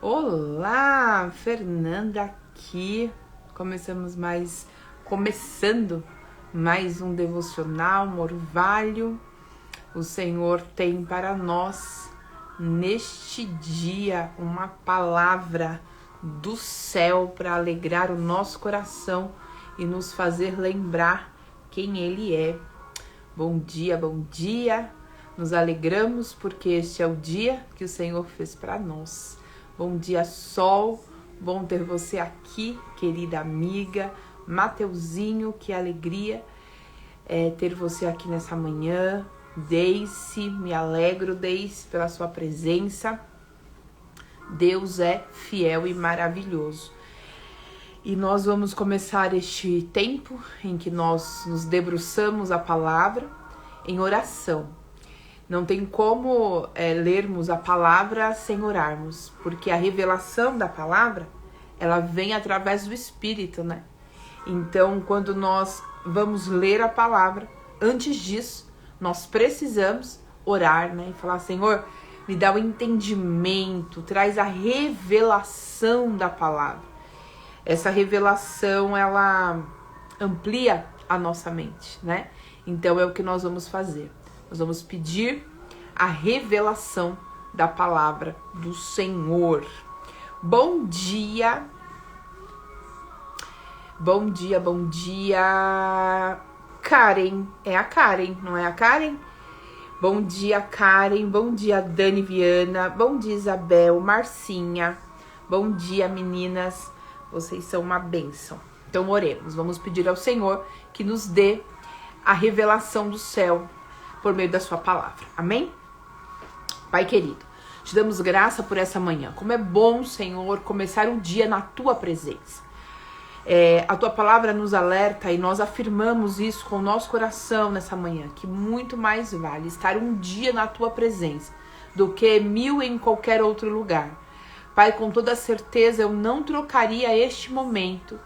Olá, Fernanda aqui. Começando mais um devocional, um orvalho. O Senhor tem para nós neste dia uma palavra do céu para alegrar o nosso coração e nos fazer lembrar quem Ele é. Bom dia, bom dia. Nos alegramos porque este é o dia que o Senhor fez para nós. Bom dia, Sol. Bom ter você aqui, querida amiga. Mateuzinho, que alegria ter você aqui nessa manhã. Deice, me alegro, Deice, pela sua presença. Deus é fiel e maravilhoso. E nós vamos começar este tempo em que nós nos debruçamos a palavra em oração. Não tem como lermos a palavra sem orarmos, porque a revelação da palavra, ela vem através do Espírito, né? Então, quando nós vamos ler a palavra, antes disso, nós precisamos orar, né? E falar, Senhor, me dá o entendimento, traz a revelação da palavra. Essa revelação, ela amplia a nossa mente, né? Então, é o que nós vamos fazer. Nós vamos pedir a revelação da palavra do Senhor. Bom dia. Bom dia, bom dia. Karen. É a Karen, não é a Karen? Bom dia, Karen. Bom dia, Dani Viana. Bom dia, Isabel, Marcinha. Bom dia, meninas. Vocês são uma bênção. Então, oremos. Vamos pedir ao Senhor que nos dê a revelação do céu por meio da sua palavra. Amém? Pai querido, te damos graça por essa manhã. Como é bom, Senhor, começar o dia na tua presença. A tua palavra nos alerta e nós afirmamos isso com o nosso coração nessa manhã, que muito mais vale estar um dia na tua presença do que 1000 em qualquer outro lugar. Pai, com toda certeza eu não trocaria este momento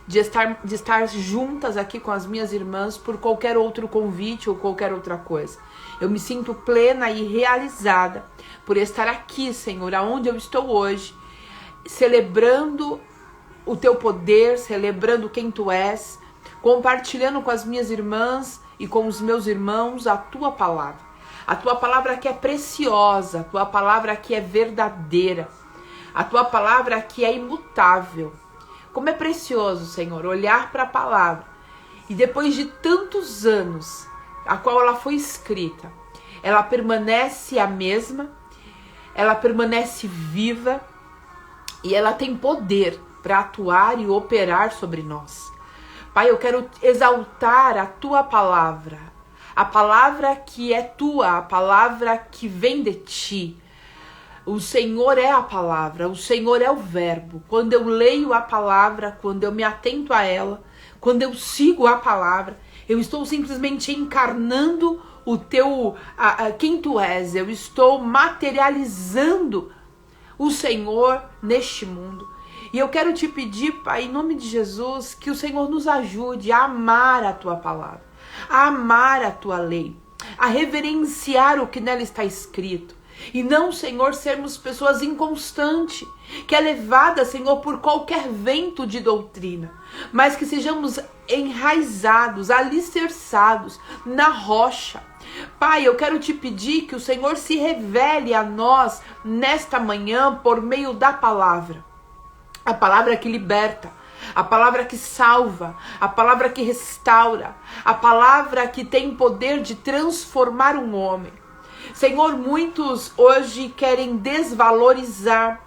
de estar juntas aqui com as minhas irmãs por qualquer outro convite ou qualquer outra coisa. Eu me sinto plena e realizada por estar aqui, Senhor, aonde eu estou hoje, celebrando o teu poder, celebrando quem tu és, compartilhando com as minhas irmãs e com os meus irmãos a tua palavra. A tua palavra que é preciosa, a tua palavra que é verdadeira, a tua palavra que é imutável. Como é precioso, Senhor, olhar para a palavra e depois de tantos anos, a qual ela foi escrita, ela permanece a mesma, ela permanece viva e ela tem poder para atuar e operar sobre nós. Pai, eu quero exaltar a tua palavra, a palavra que é tua, a palavra que vem de ti. O Senhor é a palavra, o Senhor é o verbo. Quando eu leio a palavra, quando eu me atento a ela, quando eu sigo a palavra, eu estou simplesmente encarnando o teu, quem tu és. Eu estou materializando o Senhor neste mundo. E eu quero te pedir, Pai, em nome de Jesus, que o Senhor nos ajude a amar a tua palavra, a amar a tua lei, a reverenciar o que nela está escrito. E não, Senhor, sermos pessoas inconstantes, que é levada, Senhor, por qualquer vento de doutrina, mas que sejamos enraizados, alicerçados na rocha. Pai, eu quero te pedir que o Senhor se revele a nós nesta manhã por meio da palavra. A palavra que liberta, a palavra que salva, a palavra que restaura, a palavra que tem poder de transformar um homem. Senhor, muitos hoje querem desvalorizar,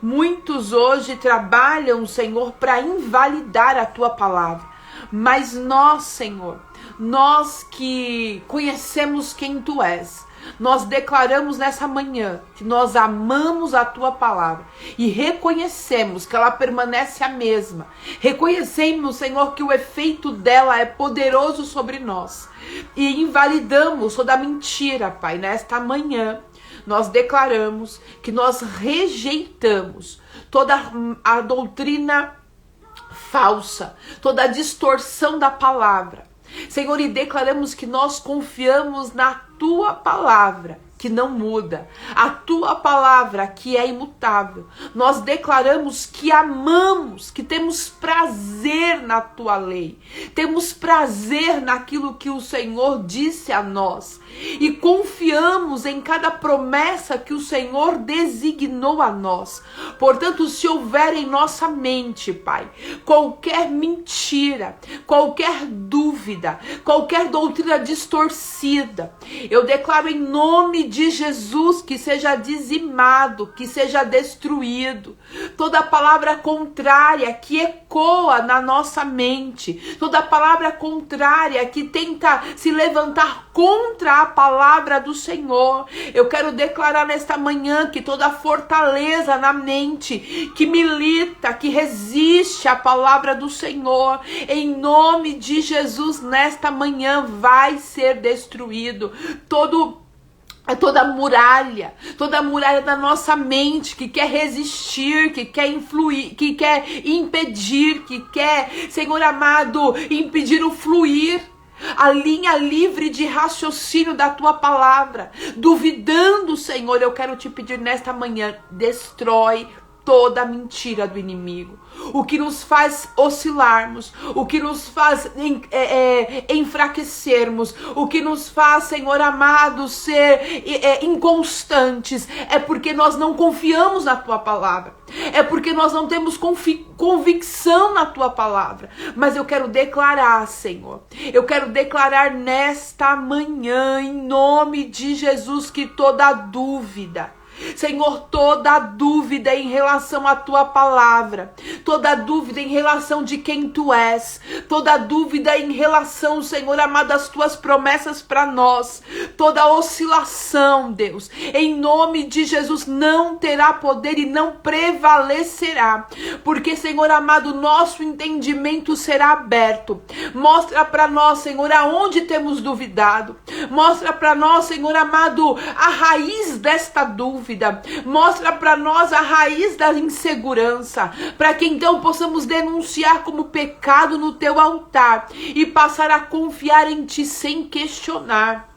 muitos hoje trabalham, Senhor, para invalidar a tua palavra. Mas nós, Senhor, nós que conhecemos quem tu és, nós declaramos nessa manhã que nós amamos a tua palavra e reconhecemos que ela permanece a mesma. Reconhecemos, Senhor, que o efeito dela é poderoso sobre nós. E invalidamos toda mentira, Pai. Nesta manhã, nós declaramos que nós rejeitamos toda a doutrina falsa, toda a distorção da palavra. Senhor, e declaramos que nós confiamos na tua palavra que não muda, a tua palavra que é imutável. Nós declaramos que amamos, que temos prazer na tua lei, temos prazer naquilo que o Senhor disse a nós e confiamos em cada promessa que o Senhor designou a nós. Portanto, se houver em nossa mente, Pai, qualquer mentira, qualquer dúvida, qualquer doutrina distorcida, eu declaro em nome de Jesus que seja dizimado, que seja destruído. Toda palavra contrária que ecoa na nossa mente, toda palavra contrária que tenta se levantar contra a palavra do Senhor, eu quero declarar nesta manhã que toda fortaleza na mente que milita, que resiste à palavra do Senhor, em nome de Jesus, nesta manhã vai ser destruído. Toda muralha da nossa mente que quer resistir, que quer influir, que quer impedir, que quer, Senhor amado, impedir o fluir, a linha livre de raciocínio da tua palavra, duvidando, Senhor, eu quero te pedir nesta manhã, destrói toda a mentira do inimigo, o que nos faz oscilarmos, o que nos faz enfraquecermos, o que nos faz, Senhor amado, ser inconstantes, é porque nós não confiamos na tua palavra, é porque nós não temos convicção na tua palavra. Mas eu quero declarar, Senhor, eu quero declarar nesta manhã, em nome de Jesus, que toda dúvida, Senhor, toda dúvida em relação à tua palavra, toda dúvida em relação de quem tu és, toda dúvida em relação, Senhor amado, às tuas promessas para nós, toda oscilação, Deus, em nome de Jesus, não terá poder e não prevalecerá, porque, Senhor amado, nosso entendimento será aberto. Mostra para nós, Senhor, aonde temos duvidado, mostra para nós, Senhor amado, a raiz desta dúvida, mostra para nós a raiz da insegurança, para que então possamos denunciar como pecado no teu altar e passar a confiar em ti sem questionar.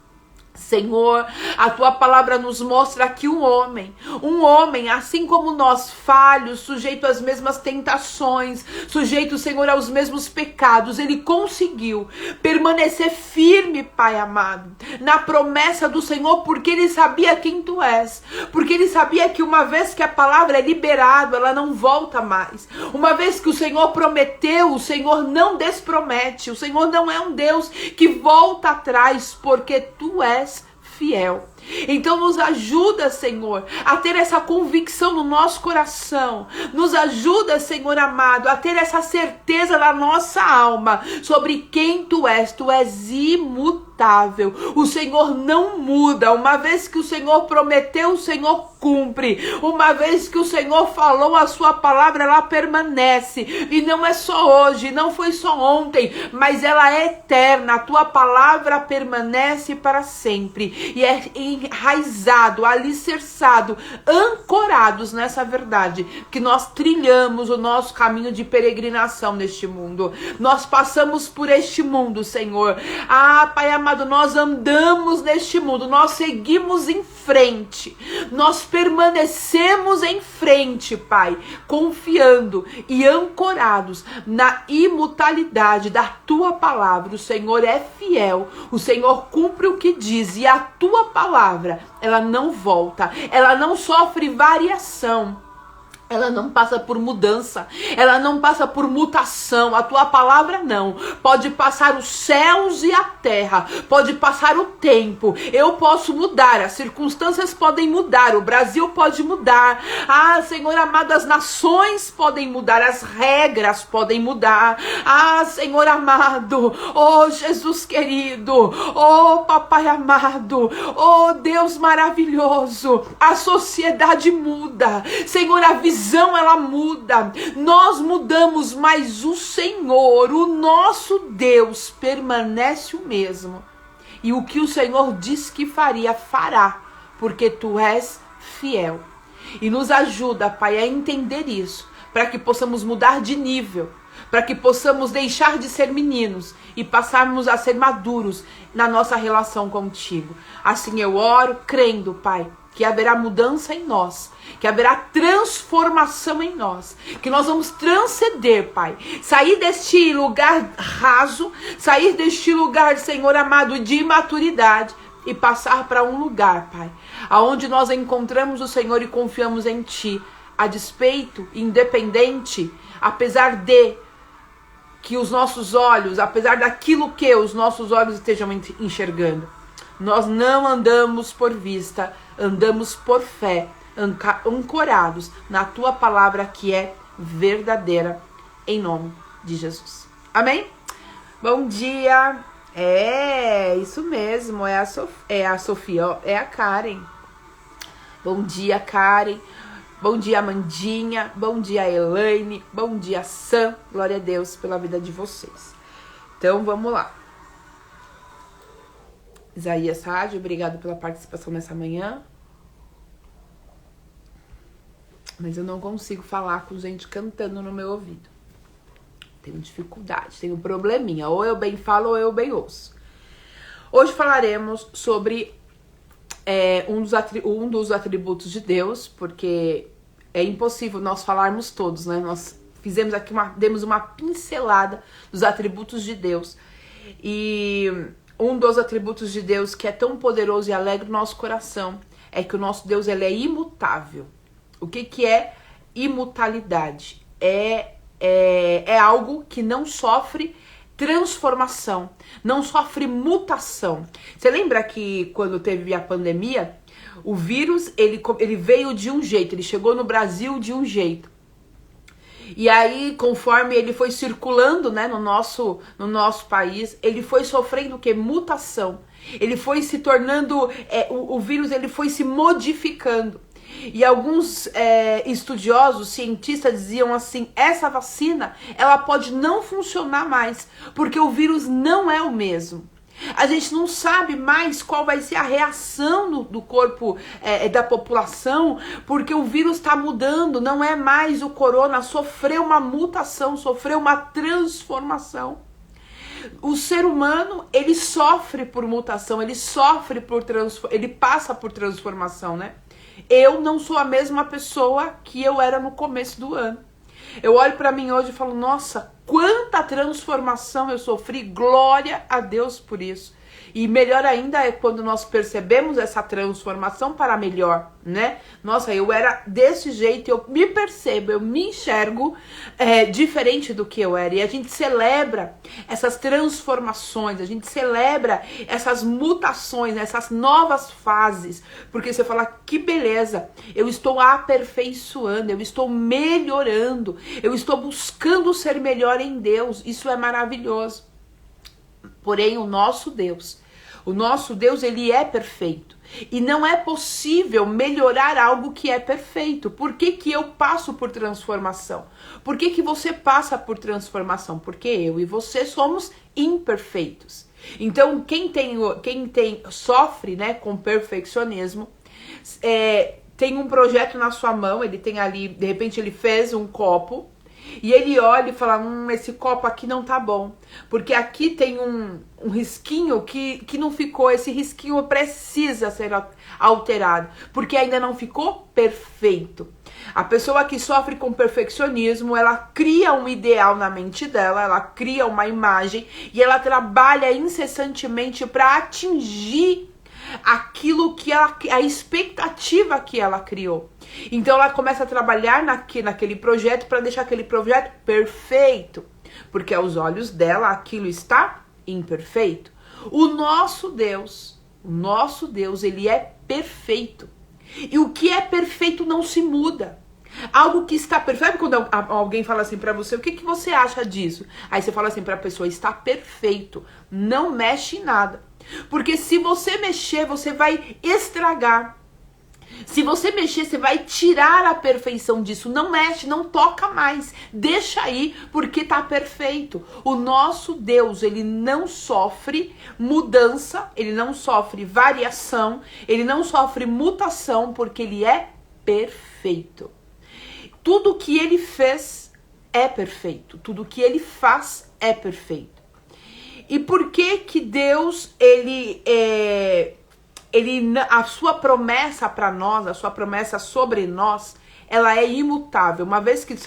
Senhor, a tua palavra nos mostra que um homem, assim como nós, falhos, sujeito às mesmas tentações, sujeito, Senhor, aos mesmos pecados, ele conseguiu permanecer firme, Pai amado, na promessa do Senhor, porque ele sabia quem tu és, porque ele sabia que uma vez que a palavra é liberada, ela não volta mais. Uma vez que o Senhor prometeu, o Senhor não despromete, o Senhor não é um Deus que volta atrás, porque tu és fiel. Então nos ajuda, Senhor, a ter essa convicção no nosso coração. Nos ajuda, Senhor amado, a ter essa certeza na nossa alma sobre quem tu és. Tu és imutável. O Senhor não muda. Uma vez que o Senhor prometeu, o Senhor cumpre. Uma vez que o Senhor falou a sua palavra, ela permanece. E não é só hoje, não foi só ontem, mas ela é eterna. A tua palavra permanece para sempre. E é enraizado, alicerçado, ancorados nessa verdade, que nós trilhamos o nosso caminho de peregrinação neste mundo. Nós passamos por este mundo, Senhor. Ah, Pai amado, nós andamos neste mundo, nós seguimos em frente, nós permanecemos em frente, Pai, confiando e ancorados na imutabilidade da tua palavra. O Senhor é fiel, o Senhor cumpre o que diz, e a tua palavra, ela não volta, ela não sofre variação, ela não passa por mudança, ela não passa por mutação. A tua palavra não. Pode passar os céus e a terra, pode passar o tempo, eu posso mudar, as circunstâncias podem mudar, o Brasil pode mudar, ah, Senhor amado, as nações podem mudar, as regras podem mudar, ah, Senhor amado, oh Jesus querido, oh Papai amado, oh Deus maravilhoso, a sociedade muda, Senhor, a visão ela muda, nós mudamos, mas o Senhor, o nosso Deus, permanece o mesmo. E o que o Senhor disse que faria, fará, porque tu és fiel. E nos ajuda, Pai, a entender isso, para que possamos mudar de nível, para que possamos deixar de ser meninos e passarmos a ser maduros na nossa relação contigo. Assim eu oro, crendo, Pai, que haverá mudança em nós, que haverá transformação em nós, que nós vamos transcender, Pai, sair deste lugar raso, sair deste lugar, Senhor amado, de imaturidade e passar para um lugar, Pai, aonde nós encontramos o Senhor e confiamos em Ti, a despeito, independente, apesar de que os nossos olhos, apesar daquilo que os nossos olhos estejam enxergando. Nós não andamos por vista, andamos por fé, ancorados na Tua palavra que é verdadeira, em nome de Jesus. Amém? Bom dia! Isso mesmo, é a Sofia, é a Karen. Bom dia, Karen. Bom dia, Amandinha. Bom dia, Elaine. Bom dia, Sam. Glória a Deus pela vida de vocês. Então, vamos lá. Isaías Rádio, obrigado pela participação nessa manhã. Mas eu não consigo falar com gente cantando no meu ouvido. Tenho dificuldade, tenho probleminha. Ou eu bem falo ou eu bem ouço. Hoje falaremos sobre um dos atributos de Deus, porque é impossível nós falarmos todos, né? Nós fizemos aqui demos uma pincelada dos atributos de Deus. E um dos atributos de Deus que é tão poderoso e alegra o nosso coração é que o nosso Deus, ele é imutável. O que é imutabilidade? É algo que não sofre transformação, não sofre mutação. Você lembra que quando teve a pandemia, o vírus, ele veio de um jeito, ele chegou no Brasil de um jeito. E aí, conforme ele foi circulando, né, no nosso país, ele foi sofrendo o quê? Mutação. Ele foi se tornando, o vírus, ele foi se modificando. E alguns estudiosos, cientistas diziam assim, essa vacina, ela pode não funcionar mais, porque o vírus não é o mesmo. A gente não sabe mais qual vai ser a reação do corpo da população, porque o vírus está mudando, não é mais o corona, sofreu uma mutação, sofreu uma transformação. O ser humano, ele sofre por mutação, ele passa por transformação, né? Eu não sou a mesma pessoa que eu era no começo do ano. Eu olho para mim hoje e falo, nossa, quanta transformação eu sofri, glória a Deus por isso. E melhor ainda é quando nós percebemos essa transformação para melhor, né? Nossa, eu era desse jeito, eu me percebo, eu me enxergo diferente do que eu era. E a gente celebra essas transformações, a gente celebra essas mutações, essas novas fases. Porque você fala, que beleza, eu estou aperfeiçoando, eu estou melhorando, eu estou buscando ser melhor em Deus. Isso é maravilhoso. Porém, o nosso Deus, ele é perfeito. E não é possível melhorar algo que é perfeito. Por que que eu passo por transformação? Por que que você passa por transformação? Porque eu e você somos imperfeitos. Então, quem sofre, né, com perfeccionismo, tem um projeto na sua mão, ele tem ali, de repente ele fez um copo, e ele olha e fala, esse copo aqui não tá bom, porque aqui tem um risquinho que não ficou, esse risquinho precisa ser alterado, porque ainda não ficou perfeito. A pessoa que sofre com perfeccionismo, ela cria um ideal na mente dela, ela cria uma imagem e ela trabalha incessantemente para atingir aquilo que a expectativa que ela criou. Então ela começa a trabalhar naquele projeto para deixar aquele projeto perfeito, porque aos olhos dela aquilo está imperfeito. O nosso Deus, ele é perfeito. E o que é perfeito não se muda. Algo que está perfeito. Sabe quando alguém fala assim pra você, o que você acha disso? Aí você fala assim pra pessoa, está perfeito, não mexe em nada. Porque se você mexer, você vai estragar. Se você mexer, você vai tirar a perfeição disso. Não mexe, não toca mais. Deixa aí, porque tá perfeito. O nosso Deus, ele não sofre mudança, ele não sofre variação, ele não sofre mutação, porque ele é perfeito. Tudo que ele fez é perfeito. Tudo que ele faz é perfeito. E por que que Deus, a sua promessa para nós, a sua promessa sobre nós, ela é imutável. Uma vez que o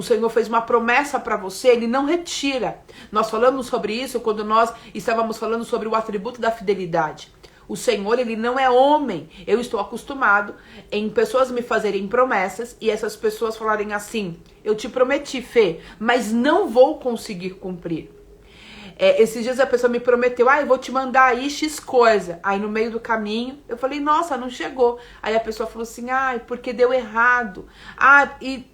Senhor fez uma promessa para você, ele não retira. Nós falamos sobre isso quando nós estávamos falando sobre o atributo da fidelidade. O Senhor, ele não é homem. Eu estou acostumado em pessoas me fazerem promessas e essas pessoas falarem assim: eu te prometi, Fê, mas não vou conseguir cumprir. Esses dias a pessoa me prometeu: eu vou te mandar aí X coisa. Aí no meio do caminho eu falei: nossa, não chegou. Aí a pessoa falou assim: porque deu errado. E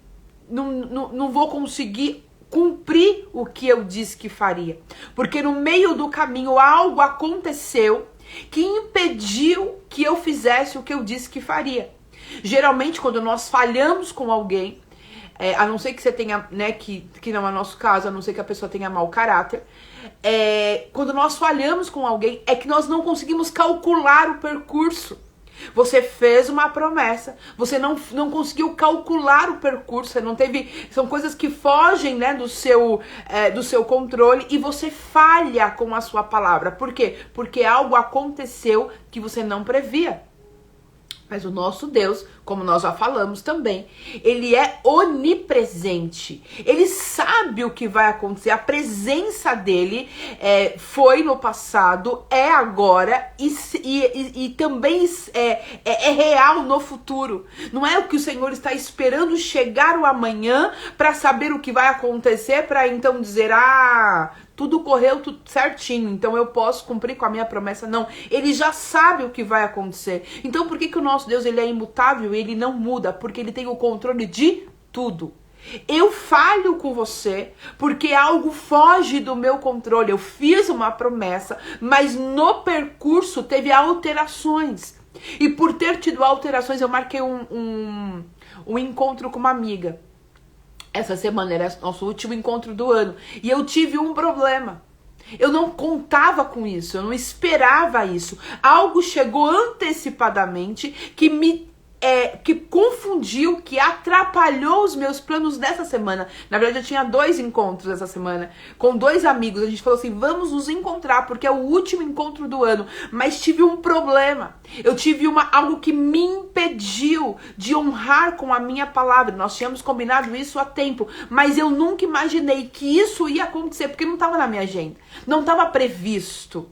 não vou conseguir cumprir o que eu disse que faria. Porque no meio do caminho algo aconteceu que impediu que eu fizesse o que eu disse que faria. Geralmente, quando nós falhamos com alguém, a não ser que você tenha, né, que não é o nosso caso, a não ser que a pessoa tenha mau caráter, quando nós falhamos com alguém, é que nós não conseguimos calcular o percurso. Você fez uma promessa, você não conseguiu calcular o percurso, você não teve, são coisas que fogem, né, do seu controle, e você falha com a sua palavra. Por quê? Porque algo aconteceu que você não previa. Mas o nosso Deus, como nós já falamos também, ele é onipresente. Ele sabe o que vai acontecer. A presença dele foi no passado, é agora e também é real no futuro. Não é o que o Senhor está esperando chegar o amanhã para saber o que vai acontecer, para então dizer: tudo correu tudo certinho, então eu posso cumprir com a minha promessa. Não, ele já sabe o que vai acontecer. Então por que o nosso Deus, ele é imutável e ele não muda? Porque ele tem o controle de tudo. Eu falho com você porque algo foge do meu controle. Eu fiz uma promessa, mas no percurso teve alterações. E por ter tido alterações, eu marquei um encontro com uma amiga. Essa semana era nosso último encontro do ano. E eu tive um problema. Eu não contava com isso, eu não esperava isso. Algo chegou antecipadamente que confundiu, que atrapalhou os meus planos dessa semana. Na verdade, eu tinha 2 encontros essa semana com 2 amigos. A gente falou assim: vamos nos encontrar porque é o último encontro do ano. Mas tive um problema. Eu tive algo que me impediu de honrar com a minha palavra. Nós tínhamos combinado isso há tempo, mas eu nunca imaginei que isso ia acontecer, porque não estava na minha agenda, não estava previsto.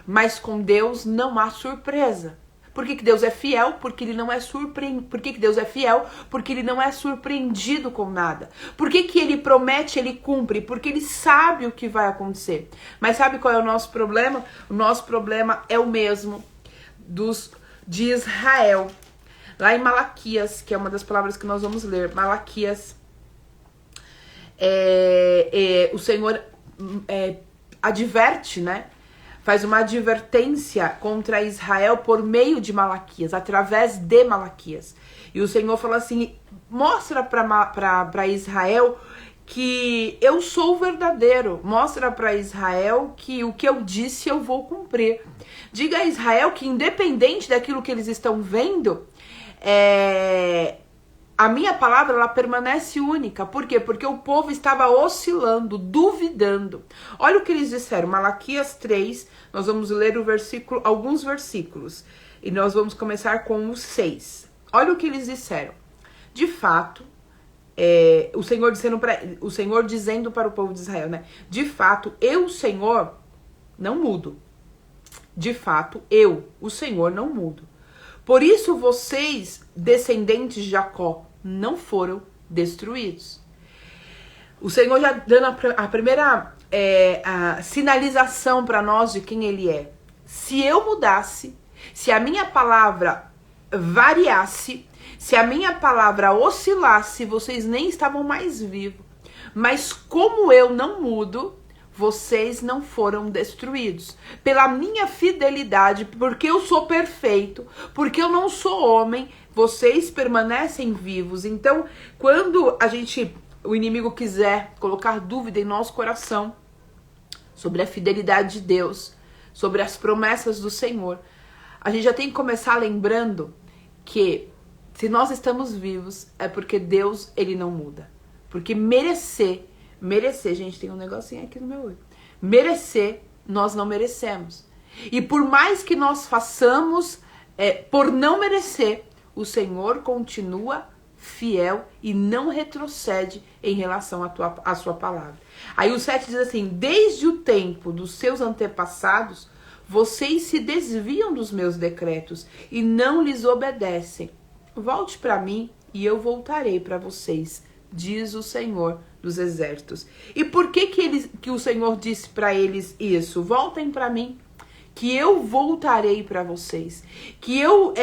Mas com Deus não há surpresa. Por que Deus é fiel? Porque ele não é surpreendido. Por que Deus é fiel? Porque ele não é surpreendido com nada. Por que ele promete, ele cumpre? Porque ele sabe o que vai acontecer. Mas sabe qual é o nosso problema? O nosso problema é o mesmo de Israel. Lá em Malaquias, que é uma das palavras que nós vamos ler, Malaquias, o Senhor adverte, né? Faz uma advertência contra Israel por meio de Malaquias, através de Malaquias. E o Senhor fala assim: mostra para Israel que eu sou o verdadeiro. Mostra para Israel que o que eu disse eu vou cumprir. Diga a Israel que, independente daquilo que eles estão vendo, a minha palavra, ela permanece única. Por quê? Porque o povo estava oscilando, duvidando. Olha o que eles disseram. Malaquias 3, nós vamos ler alguns versículos. E nós vamos começar com o 6. Olha o que eles disseram. De fato, o Senhor dizendo para o povo de Israel, né? De fato, eu, Senhor, não mudo. De fato, eu, o Senhor, não mudo. Por isso vocês, descendentes de Jacó, não foram destruídos. O Senhor já dando a primeira a sinalização para nós de quem ele é. Se eu mudasse, se a minha palavra variasse, se a minha palavra oscilasse, vocês nem estavam mais vivos. Mas como eu não mudo, vocês não foram destruídos. Pela minha fidelidade, porque eu sou perfeito, porque eu não sou homem, vocês permanecem vivos. Então, quando o inimigo quiser colocar dúvida em nosso coração sobre a fidelidade de Deus, sobre as promessas do Senhor, a gente já tem que começar lembrando que se nós estamos vivos, é porque Deus, ele não muda. Porque merecer, gente, tem um negocinho aqui no meu olho. Merecer, nós não merecemos. E por mais que nós façamos, por não merecer, o Senhor continua fiel e não retrocede em relação à sua palavra. Aí o 7 diz assim: desde o tempo dos seus antepassados, vocês se desviam dos meus decretos e não lhes obedecem. Volte para mim e eu voltarei para vocês, diz o Senhor dos Exércitos. E por que o Senhor disse para eles isso? Voltem para mim, que eu voltarei para vocês, que eu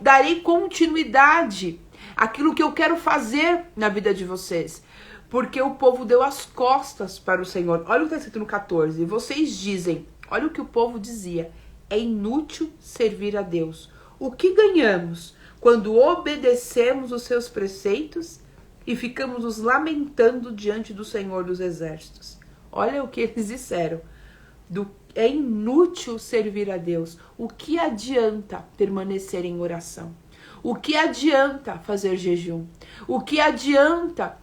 darei continuidade àquilo que eu quero fazer na vida de vocês. Porque o povo deu as costas para o Senhor. Olha o que está escrito no 14. Vocês dizem, olha o que o povo dizia: é inútil servir a Deus. O que ganhamos quando obedecemos os seus preceitos e ficamos nos lamentando diante do Senhor dos Exércitos? Olha o que eles disseram. É inútil servir a Deus. O que adianta permanecer em oração? O que adianta fazer jejum? O que adianta,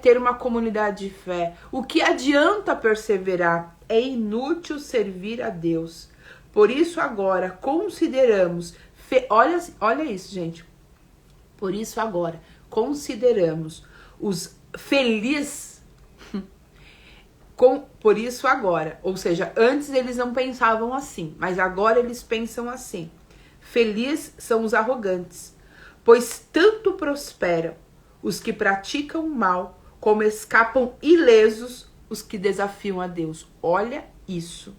ter uma comunidade de fé? O que adianta perseverar? É inútil servir a Deus. Por isso agora consideramos, olha isso, gente. Por isso agora consideramos os felizes. Por isso agora, ou seja, antes eles não pensavam assim, mas agora eles pensam assim. Felizes são os arrogantes, pois tanto prosperam os que praticam mal, como escapam ilesos os que desafiam a Deus. Olha isso.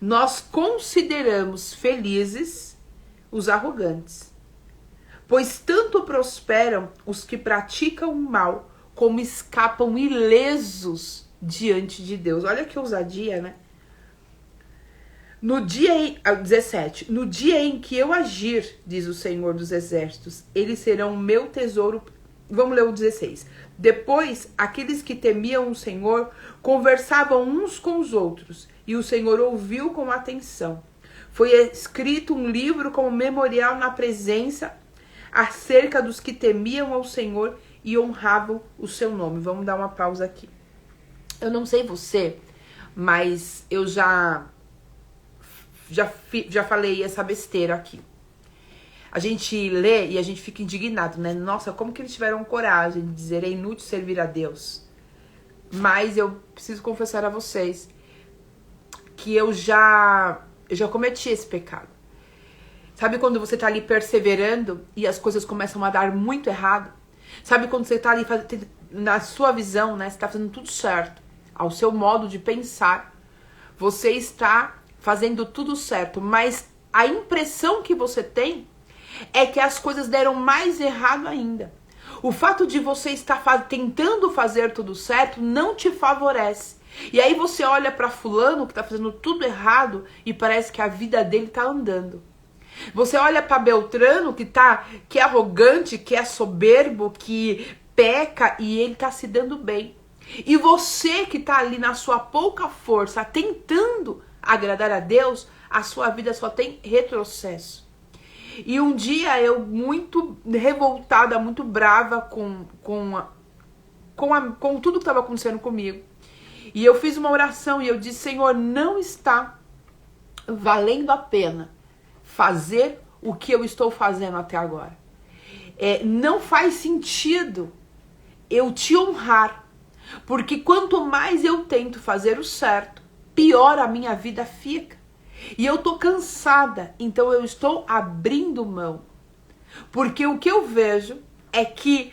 Nós consideramos felizes os arrogantes, pois tanto prosperam os que praticam mal, como escapam ilesos diante de Deus. Olha que ousadia, né? No dia 17, no dia em que eu agir, diz o Senhor dos Exércitos, eles serão meu tesouro. Vamos ler o 16. Depois, aqueles que temiam o Senhor conversavam uns com os outros, e o Senhor ouviu com atenção. Foi escrito um livro como memorial na presença acerca dos que temiam ao Senhor e honravam o seu nome. Vamos dar uma pausa aqui. Eu não sei você, mas eu já falei essa besteira aqui. A gente lê e a gente fica indignado, né? Nossa, como que eles tiveram coragem de dizer é inútil servir a Deus? Mas eu preciso confessar a vocês que eu já cometi esse pecado. Sabe quando você tá ali perseverando e as coisas começam a dar muito errado? Sabe quando você tá ali na sua visão, né? Você tá fazendo tudo certo, ao seu modo de pensar. Você está fazendo tudo certo, mas a impressão que você tem é que as coisas deram mais errado ainda. O fato de você estar tentando fazer tudo certo não te favorece. E aí você olha para fulano que tá fazendo tudo errado e parece que a vida dele tá andando. Você olha para Beltrano que é arrogante, que é soberbo, que peca e ele tá se dando bem. E você que tá ali na sua pouca força, tentando agradar a Deus, a sua vida só tem retrocesso. E um dia eu, muito revoltada, muito brava com tudo que estava acontecendo comigo, e eu fiz uma oração e eu disse: Senhor, não está valendo a pena fazer o que eu estou fazendo até agora. Não faz sentido eu te honrar, porque quanto mais eu tento fazer o certo, pior a minha vida fica. E eu tô cansada, então eu estou abrindo mão. Porque o que eu vejo é que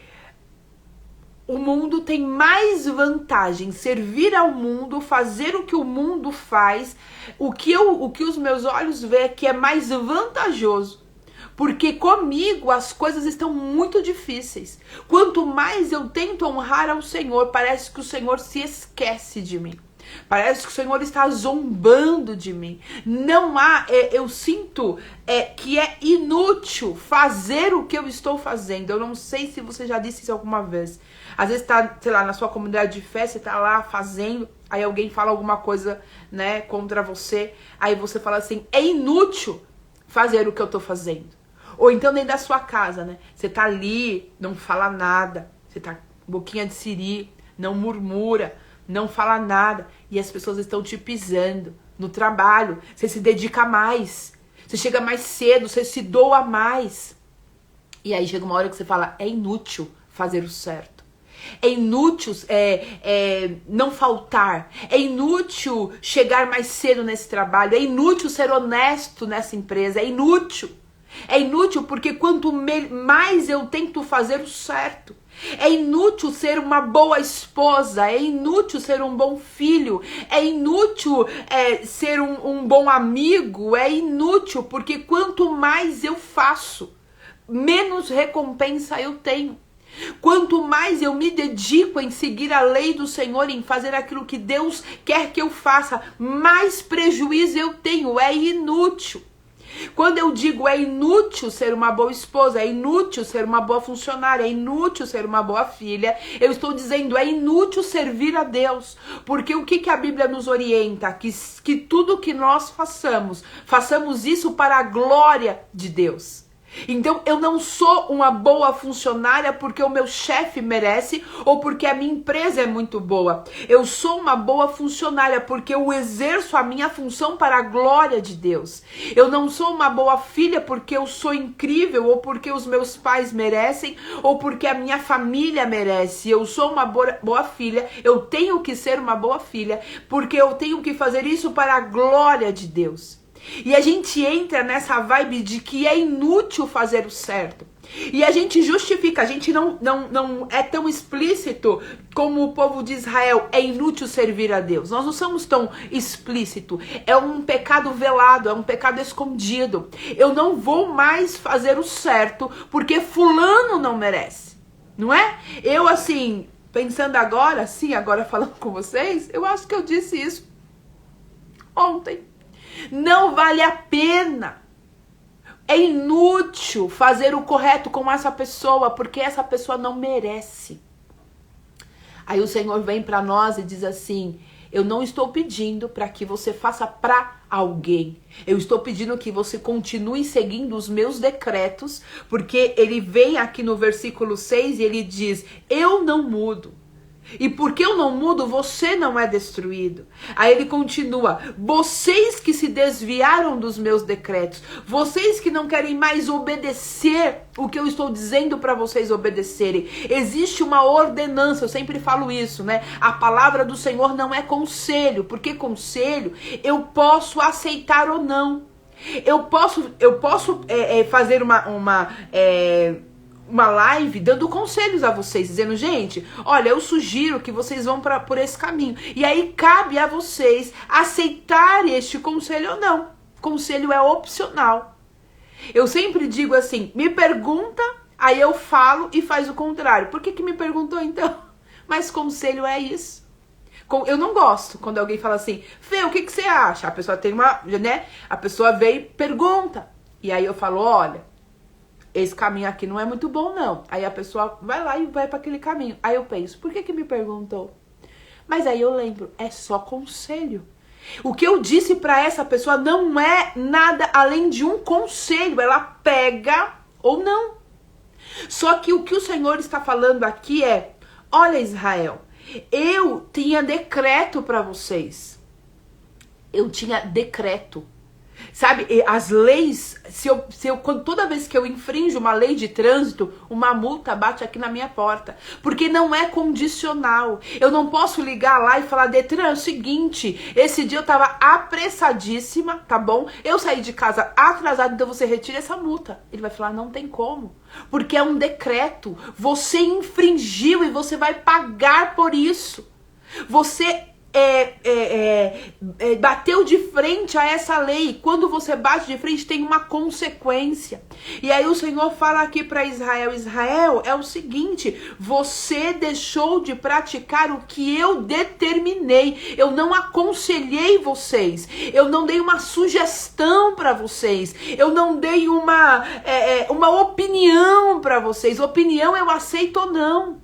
o mundo tem mais vantagem, servir ao mundo, fazer o que o mundo faz, o que os meus olhos veem que é mais vantajoso. Porque comigo as coisas estão muito difíceis. Quanto mais eu tento honrar ao Senhor, parece que o Senhor se esquece de mim. Parece que o Senhor está zombando de mim. Não há, eu sinto que é inútil fazer o que eu estou fazendo. Eu não sei se você já disse isso alguma vez. Às vezes tá, sei lá, na sua comunidade de fé, você tá lá fazendo, aí alguém fala alguma coisa, né, contra você, aí você fala assim: é inútil fazer o que eu tô fazendo. Ou então dentro da sua casa, né, você tá ali, não fala nada, você tá boquinha de siri, não murmura, não fala nada. E as pessoas estão te pisando no trabalho. Você se dedica mais, você chega mais cedo, você se doa mais. E aí chega uma hora que você fala, é inútil fazer o certo. É inútil não faltar. É inútil chegar mais cedo nesse trabalho. É inútil ser honesto nessa empresa. É inútil. É inútil porque quanto mais eu tento fazer o certo. É inútil ser uma boa esposa. É inútil ser um bom filho. É inútil ser um bom amigo. É inútil porque quanto mais eu faço, menos recompensa eu tenho. Quanto mais eu me dedico em seguir a lei do Senhor, em fazer aquilo que Deus quer que eu faça, mais prejuízo eu tenho. É inútil. Quando eu digo é inútil ser uma boa esposa, é inútil ser uma boa funcionária, é inútil ser uma boa filha, eu estou dizendo é inútil servir a Deus. Porque o que a Bíblia nos orienta? Que tudo que nós façamos isso para a glória de Deus. Então eu não sou uma boa funcionária porque o meu chefe merece ou porque a minha empresa é muito boa. Eu sou uma boa funcionária porque eu exerço a minha função para a glória de Deus. Eu não sou uma boa filha porque eu sou incrível ou porque os meus pais merecem ou porque a minha família merece. Eu sou uma boa filha, eu tenho que ser uma boa filha porque eu tenho que fazer isso para a glória de Deus. E a gente entra nessa vibe de que é inútil fazer o certo. E a gente justifica, a gente não é tão explícito como o povo de Israel, é inútil servir a Deus. Nós não somos tão explícito, é um pecado velado, é um pecado escondido. Eu não vou mais fazer o certo porque fulano não merece, não é? Eu assim, pensando agora, sim, agora falando com vocês, eu acho que eu disse isso ontem. Não vale a pena. É inútil fazer o correto com essa pessoa, porque essa pessoa não merece. Aí o Senhor vem para nós e diz assim, eu não estou pedindo para que você faça para alguém. Eu estou pedindo que você continue seguindo os meus decretos, porque ele vem aqui no versículo 6 e ele diz, eu não mudo. E porque eu não mudo, você não é destruído. Aí ele continua, vocês que se desviaram dos meus decretos, vocês que não querem mais obedecer o que eu estou dizendo para vocês obedecerem. Existe uma ordenança, eu sempre falo isso, né? A palavra do Senhor não é conselho, porque conselho eu posso aceitar ou não. Eu posso fazer uma live dando conselhos a vocês, dizendo, gente, olha, eu sugiro que vocês vão por esse caminho. E aí cabe a vocês aceitarem este conselho ou não. Conselho é opcional. Eu sempre digo assim, me pergunta, aí eu falo e faz o contrário. Por que me perguntou então? Mas conselho é isso. Eu não gosto quando alguém fala assim, Fê, o que você acha? A pessoa tem a pessoa veio e pergunta. E aí eu falo, olha, esse caminho aqui não é muito bom, não. Aí a pessoa vai lá e vai para aquele caminho. Aí eu penso, por que me perguntou? Mas aí eu lembro, é só conselho. O que eu disse para essa pessoa não é nada além de um conselho. Ela pega ou não. Só que o que o Senhor está falando aqui é, olha Israel, eu tinha decreto para vocês. Eu tinha decreto. Sabe, as leis, toda vez que eu infrinjo uma lei de trânsito, uma multa bate aqui na minha porta. Porque não é condicional. Eu não posso ligar lá e falar, Detran, é o seguinte, esse dia eu tava apressadíssima, tá bom? Eu saí de casa atrasada, então você retira essa multa. Ele vai falar, não tem como. Porque é um decreto. Você infringiu e você vai pagar por isso. Você bateu de frente a essa lei. Quando você bate de frente tem uma consequência. E aí o Senhor fala aqui para Israel, Israel, é o seguinte, você deixou de praticar o que eu determinei. Eu não aconselhei vocês, eu não dei uma sugestão para vocês, eu não dei uma opinião para vocês. Opinião eu aceito ou não.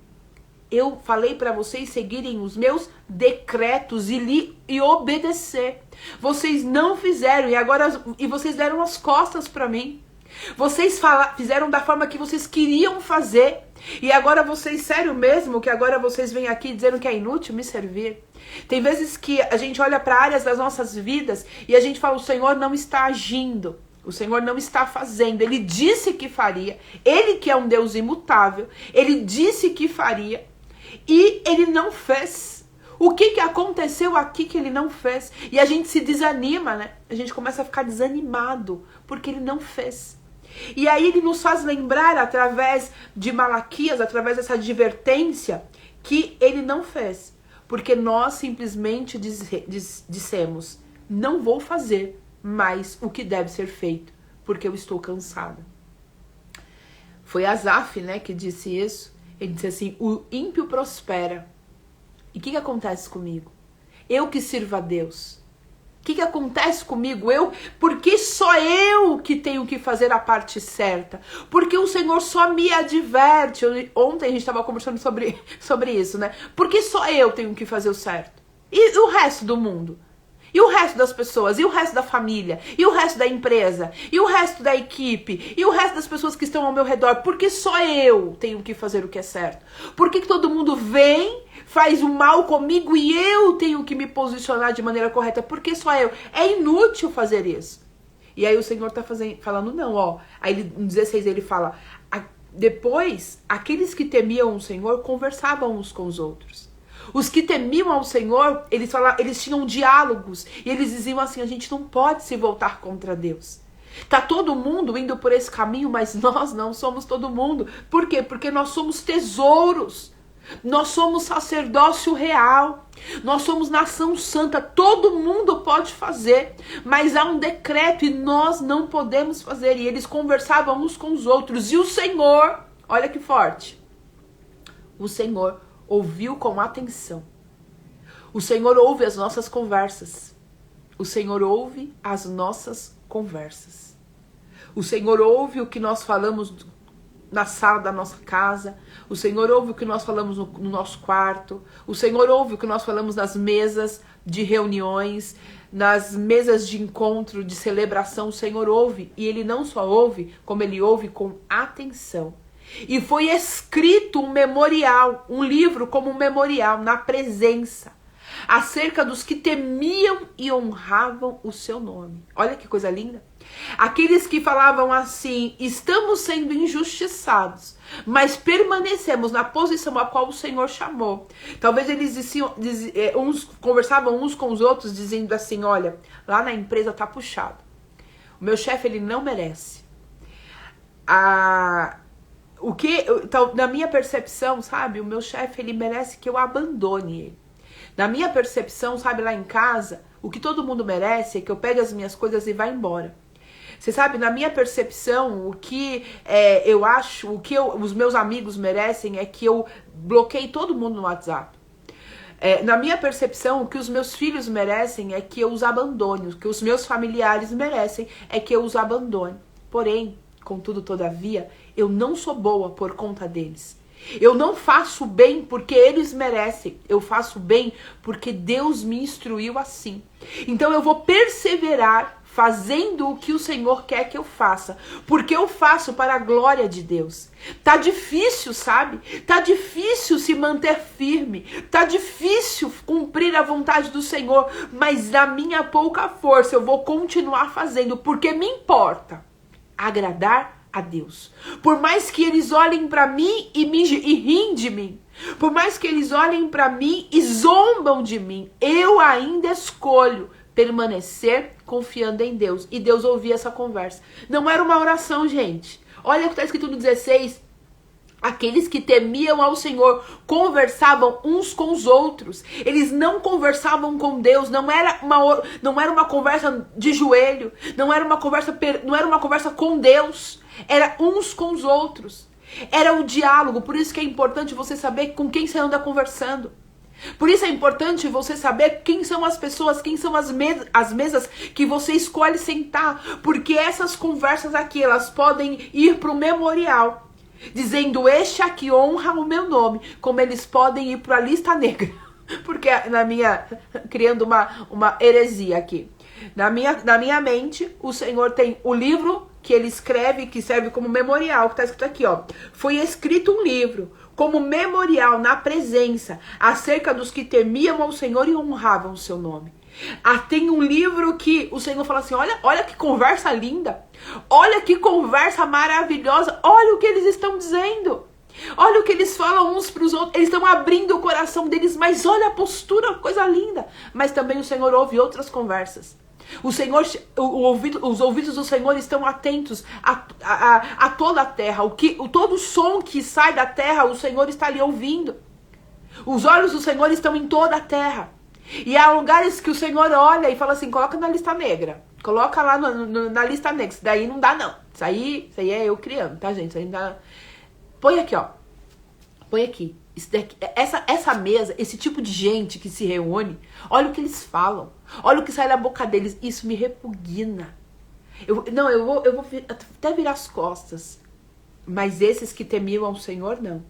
Eu falei para vocês seguirem os meus decretos e obedecer. Vocês não fizeram e vocês deram as costas para mim. Vocês fizeram da forma que vocês queriam fazer. E agora vocês, sério mesmo, que agora vocês vêm aqui dizendo que é inútil me servir? Tem vezes que a gente olha para áreas das nossas vidas e a gente fala, o Senhor não está agindo. O Senhor não está fazendo. Ele disse que faria. Ele que é um Deus imutável. Ele disse que faria. E ele não fez. O que aconteceu aqui que ele não fez? E a gente se desanima, né? A gente começa a ficar desanimado porque ele não fez. E aí ele nos faz lembrar, através de Malaquias, através dessa advertência, que ele não fez. Porque nós simplesmente dissemos, não vou fazer mais o que deve ser feito, porque eu estou cansada. Foi Asaf, né, que disse isso. Ele disse assim, o ímpio prospera. E o que acontece comigo? Eu que sirvo a Deus. O que acontece comigo? Porque só eu que tenho que fazer a parte certa. Porque o Senhor só me adverte. Ontem a gente estava conversando sobre isso, né? Porque só eu tenho que fazer o certo. E o resto do mundo? E o resto das pessoas? E o resto da família? E o resto da empresa? E o resto da equipe? E o resto das pessoas que estão ao meu redor? Porque só eu tenho que fazer o que é certo? Por que todo mundo vem, faz o mal comigo e eu tenho que me posicionar de maneira correta? Porque só eu. É inútil fazer isso. E aí o Senhor tá falando, não, ó. Aí no 16 ele fala, depois, aqueles que temiam o Senhor conversavam uns com os outros. Os que temiam ao Senhor, eles tinham diálogos. E eles diziam assim, a gente não pode se voltar contra Deus. Tá todo mundo indo por esse caminho, mas nós não somos todo mundo. Por quê? Porque nós somos tesouros. Nós somos sacerdócio real. Nós somos nação santa. Todo mundo pode fazer. Mas há um decreto e nós não podemos fazer. E eles conversavam uns com os outros. E o Senhor, olha que forte. O Senhor ouviu com atenção. O Senhor ouve as nossas conversas. O Senhor ouve as nossas conversas. O Senhor ouve o que nós falamos na sala da nossa casa. O Senhor ouve o que nós falamos no nosso quarto. O Senhor ouve o que nós falamos nas mesas de reuniões, nas mesas de encontro, de celebração. O Senhor ouve. E Ele não só ouve, como Ele ouve com atenção. E foi escrito um memorial, um livro como um memorial, na presença, acerca dos que temiam e honravam o seu nome. Olha que coisa linda. Aqueles que falavam assim, estamos sendo injustiçados, mas permanecemos na posição a qual o Senhor chamou. Talvez eles conversavam uns com os outros, dizendo assim, olha, lá na empresa tá puxado. O meu chefe, ele não merece. Na minha percepção, sabe, o meu chefe, ele merece que eu abandone ele. Na minha percepção, sabe, lá em casa, o que todo mundo merece é que eu pegue as minhas coisas e vá embora. Você sabe, na minha percepção, o que eu acho, os meus amigos merecem é que eu bloqueie todo mundo no WhatsApp. Na minha percepção, o que os meus filhos merecem é que eu os abandone. O que os meus familiares merecem é que eu os abandone. Porém, contudo, todavia, eu não sou boa por conta deles. Eu não faço bem porque eles merecem. Eu faço bem porque Deus me instruiu assim. Então eu vou perseverar fazendo o que o Senhor quer que eu faça. Porque eu faço para a glória de Deus. Tá difícil, sabe? Tá difícil se manter firme. Tá difícil cumprir a vontade do Senhor. Mas na minha pouca força eu vou continuar fazendo. Porque me importa agradar a Deus. Por mais que eles olhem para mim e riem de mim, por mais que eles olhem para mim e zombam de mim, eu ainda escolho permanecer confiando em Deus. E Deus ouvia essa conversa. Não era uma oração, gente. Olha o que está escrito no 16. Aqueles que temiam ao Senhor conversavam uns com os outros. Eles não conversavam com Deus. Não era uma conversa de joelho. Não era uma conversa com Deus. Era uns com os outros. Era o diálogo. Por isso que é importante você saber com quem você anda conversando. Por isso é importante você saber quem são as pessoas, quem são as mesas que você escolhe sentar. Porque essas conversas aqui, elas podem ir para o memorial, dizendo, este aqui honra o meu nome, como eles podem ir para a lista negra. Porque criando uma heresia aqui. Na minha mente, o Senhor tem o livro que ele escreve, que serve como memorial, que está escrito aqui, ó. Foi escrito um livro como memorial na presença acerca dos que temiam ao Senhor e honravam o seu nome. Tem um livro que o Senhor fala assim, olha que conversa linda, olha que conversa maravilhosa, olha o que eles estão dizendo. Olha o que eles falam uns para os outros. Eles estão abrindo o coração deles. Mas olha a postura, coisa linda. Mas também o Senhor ouve outras conversas. O Senhor, os ouvidos do Senhor estão atentos a toda a terra. Todo som que sai da terra, o Senhor está ali ouvindo. Os olhos do Senhor estão em toda a terra. E há lugares que o Senhor olha e fala assim, coloca na lista negra. Coloca lá na lista negra. Isso daí não dá, não. Isso aí é eu criando, tá, gente? Isso aí não dá. Põe aqui, ó. Põe aqui. Isso daqui, essa mesa, esse tipo de gente que se reúne, olha o que eles falam. Olha o que sai da boca deles. Isso me repugna. Eu vou até virar as costas. Mas esses que temiam ao Senhor, não.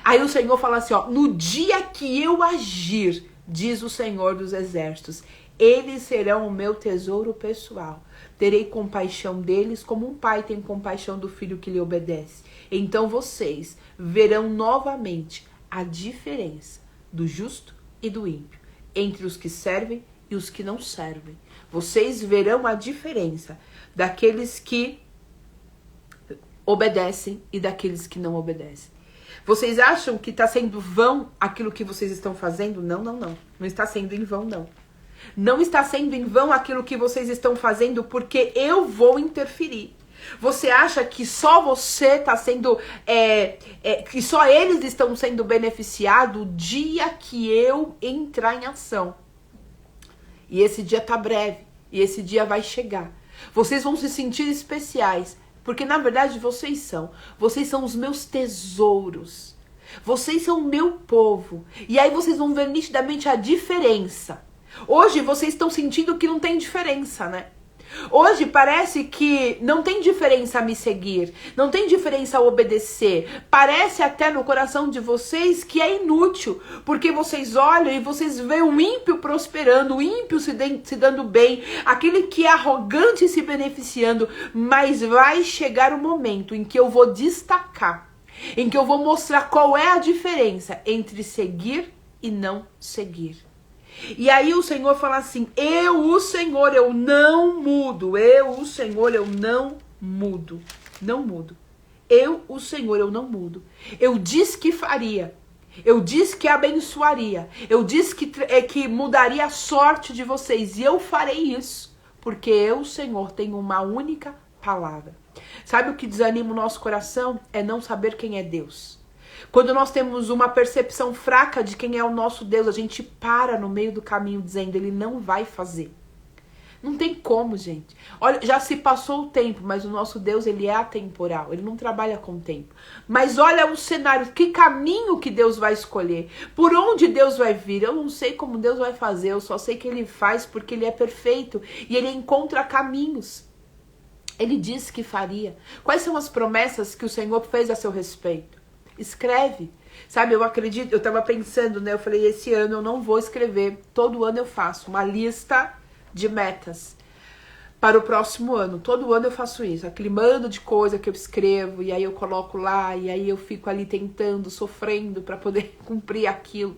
Aí o Senhor fala assim, ó. No dia que eu agir, diz o Senhor dos Exércitos, eles serão o meu tesouro pessoal. Terei compaixão deles como um pai tem compaixão do filho que lhe obedece. Então vocês verão novamente a diferença do justo e do ímpio, entre os que servem e os que não servem. Vocês verão a diferença daqueles que obedecem e daqueles que não obedecem. Vocês acham que está sendo vão aquilo que vocês estão fazendo? Não. Não está sendo em vão, não. Não está sendo em vão aquilo que vocês estão fazendo, porque eu vou interferir. Você acha que só você está sendo, que só eles estão sendo beneficiados o dia que eu entrar em ação. E esse dia está breve, e esse dia vai chegar. Vocês vão se sentir especiais, porque na verdade vocês são os meus tesouros. Vocês são o meu povo. E aí vocês vão ver nitidamente a diferença. Hoje vocês estão sentindo que não tem diferença, né? Hoje parece que não tem diferença a me seguir, não tem diferença a obedecer. Parece até no coração de vocês que é inútil, porque vocês olham e vocês veem o ímpio prosperando, o ímpio se dando bem, aquele que é arrogante se beneficiando. Mas vai chegar o momento em que eu vou destacar, em que eu vou mostrar qual é a diferença entre seguir e não seguir. E aí o Senhor fala assim, eu, o Senhor, eu não mudo. Eu, o Senhor, eu não mudo. Não mudo. Eu, o Senhor, eu não mudo. Eu disse que faria. Eu disse que abençoaria. Eu disse que mudaria a sorte de vocês. E eu farei isso. Porque eu, o Senhor, tenho uma única palavra. Sabe o que desanima o nosso coração? É não saber quem é Deus. Quando nós temos uma percepção fraca de quem é o nosso Deus, a gente para no meio do caminho dizendo, ele não vai fazer. Não tem como, gente. Olha, já se passou o tempo, mas o nosso Deus, ele é atemporal, ele não trabalha com o tempo. Mas olha o cenário, que caminho que Deus vai escolher, por onde Deus vai vir. Eu não sei como Deus vai fazer, eu só sei que ele faz porque ele é perfeito e ele encontra caminhos. Ele disse que faria. Quais são as promessas que o Senhor fez a seu respeito? Escreve, sabe, eu acredito, eu tava pensando, né, eu falei, esse ano eu não vou escrever, todo ano eu faço uma lista de metas para o próximo ano, todo ano eu faço isso, aquele bando de coisa que eu escrevo, e aí eu coloco lá, e aí eu fico ali tentando, sofrendo para poder cumprir aquilo,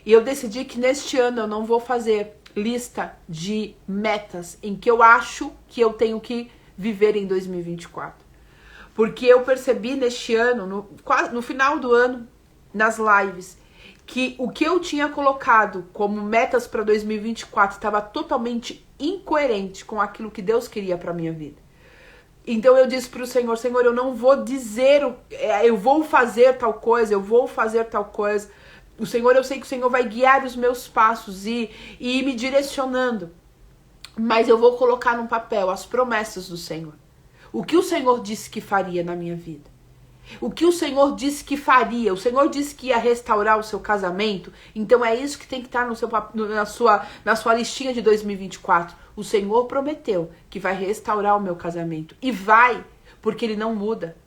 e eu decidi que neste ano eu não vou fazer lista de metas em que eu acho que eu tenho que viver em 2024. Porque eu percebi neste ano, no final do ano, nas lives, que o que eu tinha colocado como metas para 2024 estava totalmente incoerente com aquilo que Deus queria para minha vida. Então eu disse para o Senhor, Senhor, eu não vou dizer, eu vou fazer tal coisa, eu vou fazer tal coisa. O Senhor, eu sei que o Senhor vai guiar os meus passos e ir me direcionando. Mas eu vou colocar no papel as promessas do Senhor. O que o Senhor disse que faria na minha vida? O que o Senhor disse que faria? O Senhor disse que ia restaurar o seu casamento? Então é isso que tem que estar na sua listinha de 2024. O Senhor prometeu que vai restaurar o meu casamento. E vai, porque Ele não muda.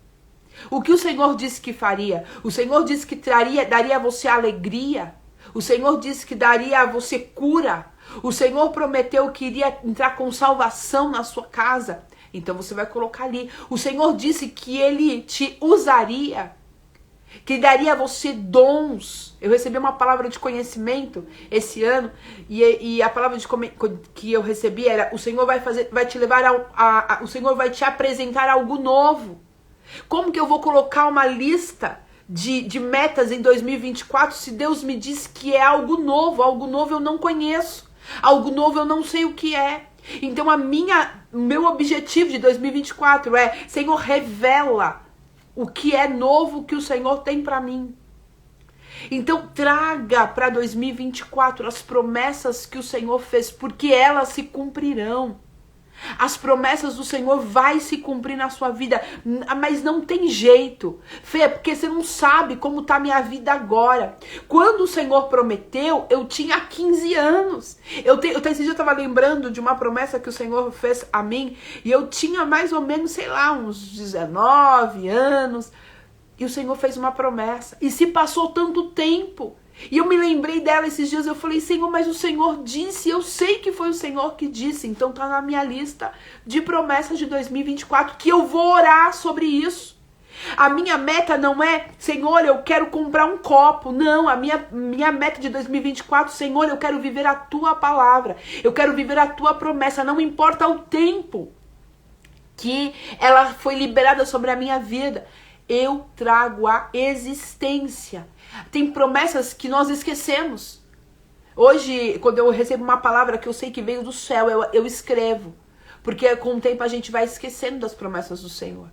O que o Senhor disse que faria? O Senhor disse que daria a você alegria. O Senhor disse que daria a você cura. O Senhor prometeu que iria entrar com salvação na sua casa. Então você vai colocar ali. O Senhor disse que Ele te usaria, que daria a você dons. Eu recebi uma palavra de conhecimento esse ano, e a palavra que eu recebi era: o Senhor vai te levar o Senhor vai te apresentar algo novo. Como que eu vou colocar uma lista de metas em 2024 se Deus me diz que é algo novo eu não conheço, algo novo eu não sei o que é? Então meu objetivo de 2024 é: Senhor, revela o que é novo que o Senhor tem para mim. Então traga para 2024 as promessas que o Senhor fez, porque elas se cumprirão. As promessas do Senhor vai se cumprir na sua vida, mas não tem jeito, Fê, porque você não sabe como tá a minha vida agora. Quando o Senhor prometeu, eu tinha 15 anos. Esse dia eu tava lembrando de uma promessa que o Senhor fez a mim, e eu tinha mais ou menos, sei lá, uns 19 anos, e o Senhor fez uma promessa, e se passou tanto tempo. E eu me lembrei dela esses dias, eu falei: Senhor, mas o Senhor disse, eu sei que foi o Senhor que disse, então tá na minha lista de promessas de 2024, que eu vou orar sobre isso. A minha meta não é: Senhor, eu quero comprar um copo. Não, a minha meta de 2024, Senhor, eu quero viver a Tua palavra, eu quero viver a Tua promessa, não importa o tempo que ela foi liberada sobre a minha vida, eu trago a existência. Tem promessas que nós esquecemos. Hoje, quando eu recebo uma palavra que eu sei que veio do céu, eu escrevo. Porque com o tempo a gente vai esquecendo das promessas do Senhor.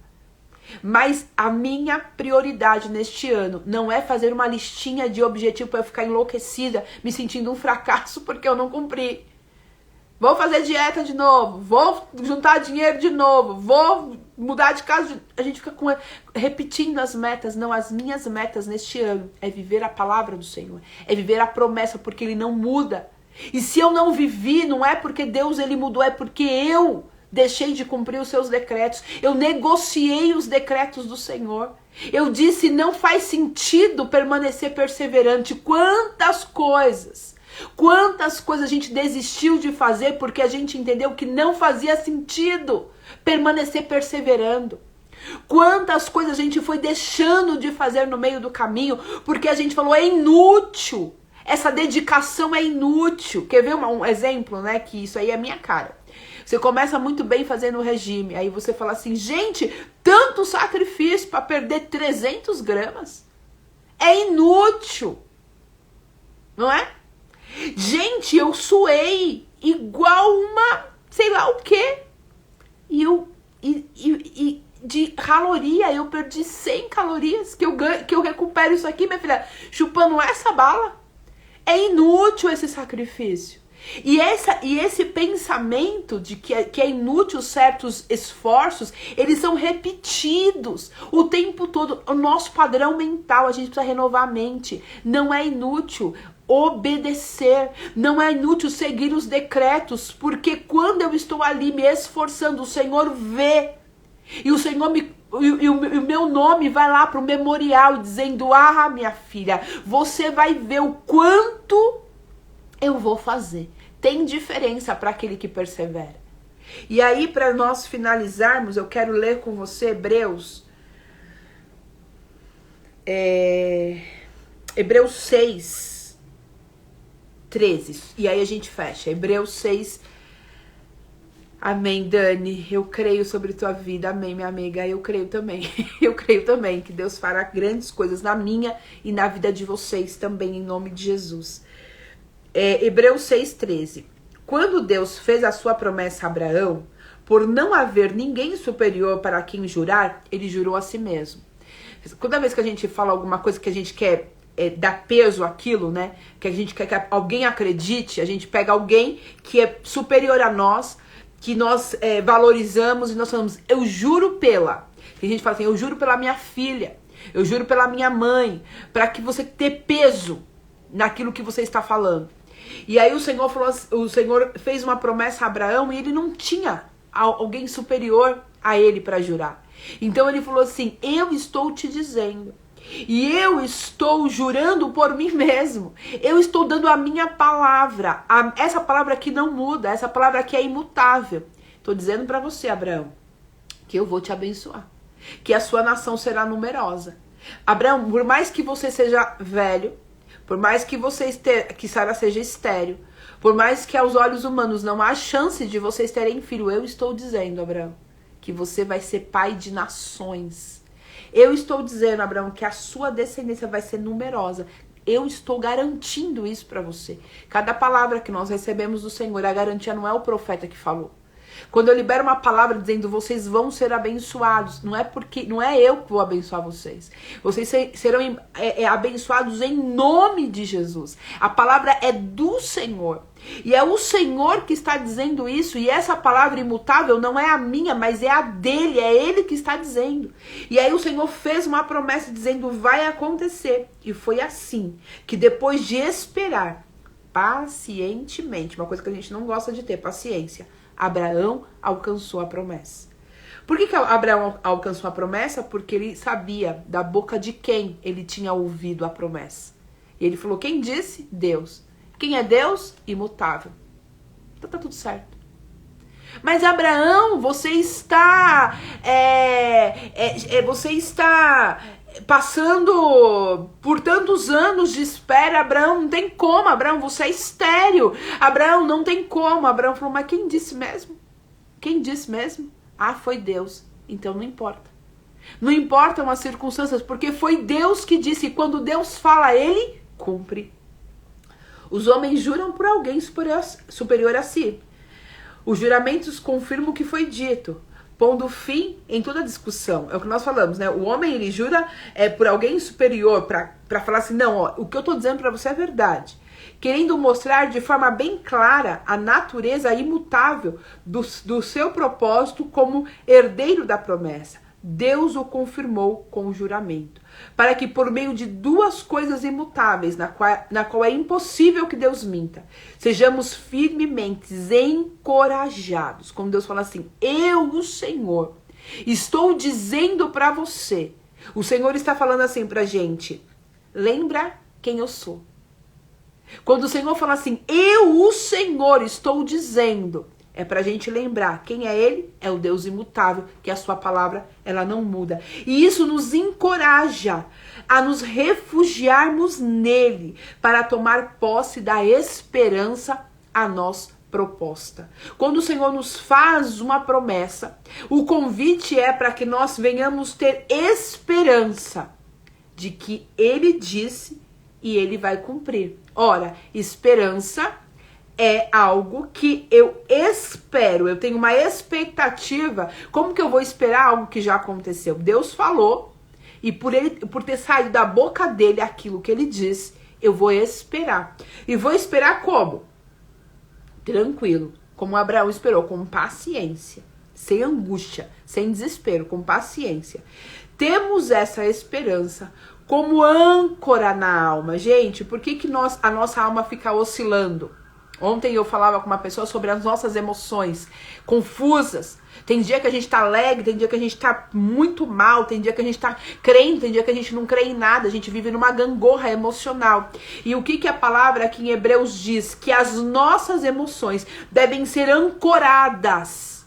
Mas a minha prioridade neste ano não é fazer uma listinha de objetivos para eu ficar enlouquecida, me sentindo um fracasso porque eu não cumpri. Vou fazer dieta de novo, vou juntar dinheiro de novo, vou mudar de casa. A gente fica repetindo as metas. Não, as minhas metas neste ano é viver a palavra do Senhor, é viver a promessa, porque Ele não muda. E se eu não vivi, não é porque Deus Ele mudou, é porque eu deixei de cumprir os seus decretos. Eu negociei os decretos do Senhor. Eu disse: não faz sentido permanecer perseverante. Quantas coisas a gente desistiu de fazer porque a gente entendeu que não fazia sentido permanecer perseverando. Quantas coisas a gente foi deixando de fazer no meio do caminho porque a gente falou: é inútil, essa dedicação é inútil. Quer ver um exemplo, né? Que isso aí é minha cara. Você começa muito bem fazendo o regime, aí você fala assim: gente, tanto sacrifício para perder 300 gramas, é inútil, não é? Gente, eu suei igual uma, sei lá o quê. E de caloria, eu perdi 100 calorias, que eu recupero isso aqui, minha filha, chupando essa bala. É inútil esse sacrifício. E esse pensamento de que é inútil certos esforços, eles são repetidos o tempo todo. O nosso padrão mental, a gente precisa renovar a mente. Não é inútil obedecer, não é inútil seguir os decretos, porque quando eu estou ali me esforçando, o Senhor vê, e o Senhor o meu nome vai lá para o memorial dizendo: ah, minha filha, você vai ver o quanto eu vou fazer. Tem diferença para aquele que persevera. E aí, para nós finalizarmos, eu quero ler com você Hebreus 6, 13. E aí a gente fecha. Hebreus 6. Amém, Dani. Eu creio sobre tua vida. Amém, minha amiga. Eu creio também. Eu creio também que Deus fará grandes coisas na minha e na vida de vocês também, em nome de Jesus. Hebreus 6,13. Quando Deus fez a sua promessa a Abraão, por não haver ninguém superior para quem jurar, ele jurou a si mesmo. Toda vez que a gente fala alguma coisa que a gente quer dar peso àquilo, né? Que a gente quer que alguém acredite, a gente pega alguém que é superior a nós, que nós valorizamos, e nós falamos: eu juro pela. E a gente fala assim: eu juro pela minha filha, eu juro pela minha mãe, para que você tenha peso naquilo que você está falando. E aí o Senhor fez uma promessa a Abraão, e ele não tinha alguém superior a ele para jurar. Então ele falou assim: eu estou te dizendo E eu estou jurando por mim mesmo. Eu estou dando a minha palavra. Essa palavra que não muda, essa palavra que é imutável. Estou dizendo para você, Abraão, que eu vou te abençoar. Que a sua nação será numerosa. Abraão, por mais que você seja velho, por mais que que Sara seja estéril, por mais que aos olhos humanos não há chance de vocês terem filho, eu estou dizendo, Abraão, que você vai ser pai de nações. Eu estou dizendo, Abraão, que a sua descendência vai ser numerosa. Eu estou garantindo isso para você. Cada palavra que nós recebemos do Senhor, a garantia não é o profeta que falou. Quando eu libero uma palavra dizendo vocês vão ser abençoados, não é eu que vou abençoar vocês. Vocês serão abençoados em nome de Jesus. A palavra é do Senhor. E é o Senhor que está dizendo isso. E essa palavra imutável não é a minha, mas é a dele. É ele que está dizendo. E aí o Senhor fez uma promessa dizendo vai acontecer. E foi assim que depois de esperar pacientemente, uma coisa que a gente não gosta de ter, paciência, Abraão alcançou a promessa. Por que Abraão alcançou a promessa? Porque ele sabia da boca de quem ele tinha ouvido a promessa. E ele falou, quem disse? Deus. Quem é Deus? Imutável. Então tá tudo certo. Mas Abraão, você está passando por tantos anos de espera. Abraão, não tem como. Abraão, você é estéril. Abraão, não tem como. Abraão falou, mas quem disse mesmo? Quem disse mesmo? Ah, foi Deus. Então não importa. Não importam as circunstâncias, porque foi Deus que disse. E quando Deus fala, ele cumpre. Os homens juram por alguém superior a si. Os juramentos confirmam o que foi dito, pondo fim em toda discussão. É o que nós falamos, né? O homem, ele jura por alguém superior para falar assim, não, ó, o que eu tô dizendo para você é verdade. Querendo mostrar de forma bem clara a natureza imutável do seu propósito como herdeiro da promessa. Deus o confirmou com o juramento, para que por meio de duas coisas imutáveis, na qual é impossível que Deus minta, sejamos firmemente encorajados. Como Deus fala assim, eu, o Senhor, estou dizendo para você. O Senhor está falando assim pra gente, lembra quem eu sou. Quando o Senhor fala assim, eu, o Senhor, estou dizendo, é pra gente lembrar quem é Ele, é o Deus imutável, que a sua palavra, ela não muda. E isso nos encoraja a nos refugiarmos nele, para tomar posse da esperança a nós proposta. Quando o Senhor nos faz uma promessa, o convite é para que nós venhamos ter esperança de que Ele disse e Ele vai cumprir. Ora, esperança é algo que eu espero, eu tenho uma expectativa. Como que eu vou esperar algo que já aconteceu? Deus falou, e por ter saído da boca dele aquilo que ele disse, eu vou esperar. E vou esperar como? Tranquilo, como Abraão esperou, com paciência, sem angústia, sem desespero, com paciência. Temos essa esperança como âncora na alma. Gente, por que a nossa alma fica oscilando? Ontem eu falava com uma pessoa sobre as nossas emoções confusas. Tem dia que a gente tá alegre, tem dia que a gente tá muito mal, tem dia que a gente tá crendo, tem dia que a gente não crê em nada, a gente vive numa gangorra emocional. E o que a palavra aqui em Hebreus diz? Que as nossas emoções devem ser ancoradas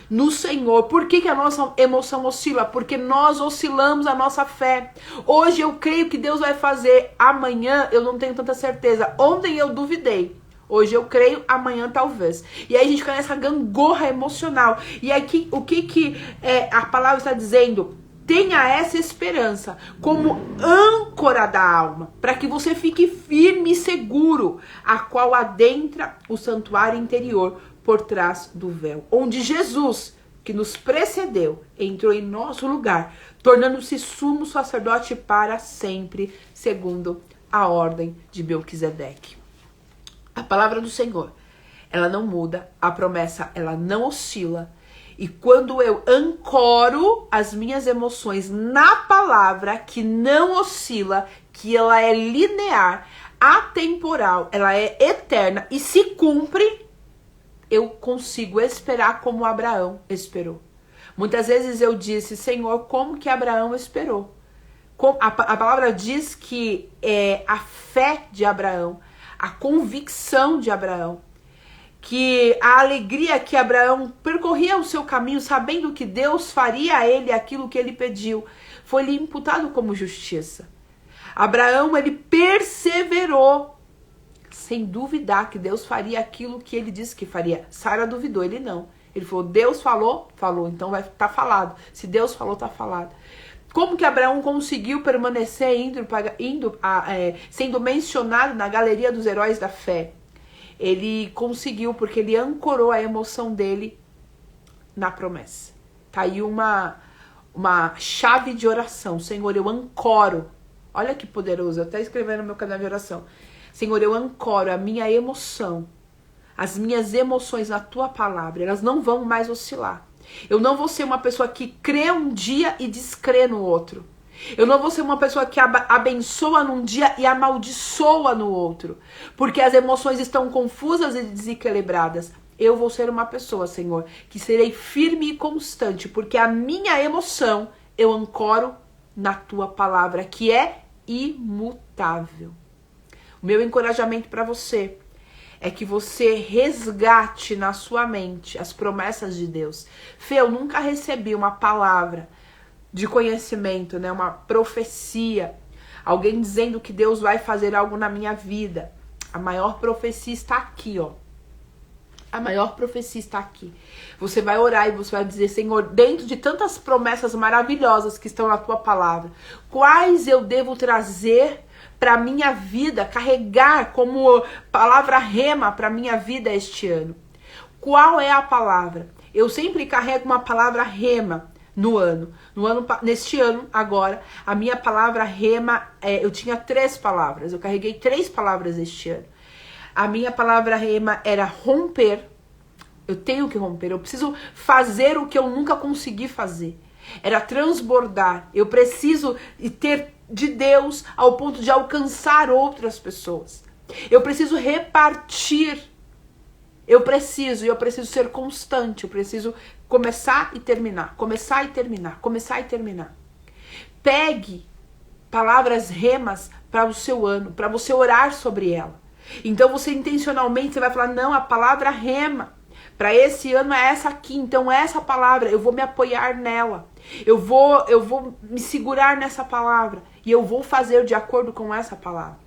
no Senhor. Por que a nossa emoção oscila? Porque nós oscilamos a nossa fé. Hoje eu creio que Deus vai fazer, amanhã eu não tenho tanta certeza. Ontem eu duvidei. Hoje eu creio, amanhã talvez. E aí a gente fica nessa gangorra emocional. E aqui, o que a palavra está dizendo? Tenha essa esperança como âncora da alma, para que você fique firme e seguro, a qual adentra o santuário interior por trás do véu. Onde Jesus, que nos precedeu, entrou em nosso lugar, tornando-se sumo sacerdote para sempre, segundo a ordem de Melquisedeque. A palavra do Senhor, ela não muda, a promessa, ela não oscila. E quando eu ancoro as minhas emoções na palavra, que não oscila, que ela é linear, atemporal, ela é eterna e se cumpre, eu consigo esperar como Abraão esperou. Muitas vezes eu disse, Senhor, como que Abraão esperou? A palavra diz que a fé de Abraão, a convicção de Abraão, que a alegria que Abraão percorria o seu caminho, sabendo que Deus faria a ele aquilo que ele pediu, foi lhe imputado como justiça. Abraão, ele perseverou, sem duvidar que Deus faria aquilo que ele disse que faria. Sara duvidou, ele não. Ele falou, Deus falou, falou, então vai estar falado. Se Deus falou, está falado. Como que Abraão conseguiu permanecer sendo mencionado na galeria dos heróis da fé? Ele conseguiu porque ele ancorou a emoção dele na promessa. Tá aí uma chave de oração. Senhor, eu ancoro. Olha que poderoso, eu até escrevi no meu canal de oração. Senhor, eu ancoro a minha emoção, as minhas emoções na tua palavra. Elas não vão mais oscilar. Eu não vou ser uma pessoa que crê um dia e descrê no outro. Eu não vou ser uma pessoa que abençoa num dia e amaldiçoa no outro. Porque as emoções estão confusas e desequilibradas. Eu vou ser uma pessoa, Senhor, que serei firme e constante. Porque a minha emoção eu ancoro na tua palavra, que é imutável. O meu encorajamento para você é que você resgate na sua mente as promessas de Deus. Fê, eu nunca recebi uma palavra de conhecimento, né? Uma profecia. Alguém dizendo que Deus vai fazer algo na minha vida. A maior profecia está aqui, ó. A maior profecia está aqui. Você vai orar e você vai dizer, Senhor, dentro de tantas promessas maravilhosas que estão na tua palavra, quais eu devo trazer para minha vida, carregar como palavra rema para minha vida este ano? Qual é a palavra? Eu sempre carrego uma palavra rema neste ano, agora, a minha palavra rema, eu tinha 3 palavras, eu carreguei 3 palavras este ano. A minha palavra rema era romper. Eu tenho que romper, eu preciso fazer o que eu nunca consegui fazer. Era transbordar, eu preciso ter de Deus ao ponto de alcançar outras pessoas. Eu preciso repartir. Eu preciso ser constante, eu preciso começar e terminar, começar e terminar, começar e terminar. Pegue palavras remas para o seu ano, para você orar sobre ela. Então você intencionalmente vai falar, não, a palavra rema para esse ano é essa aqui, então essa palavra, eu vou me apoiar nela. Eu vou me segurar nessa palavra e eu vou fazer de acordo com essa palavra.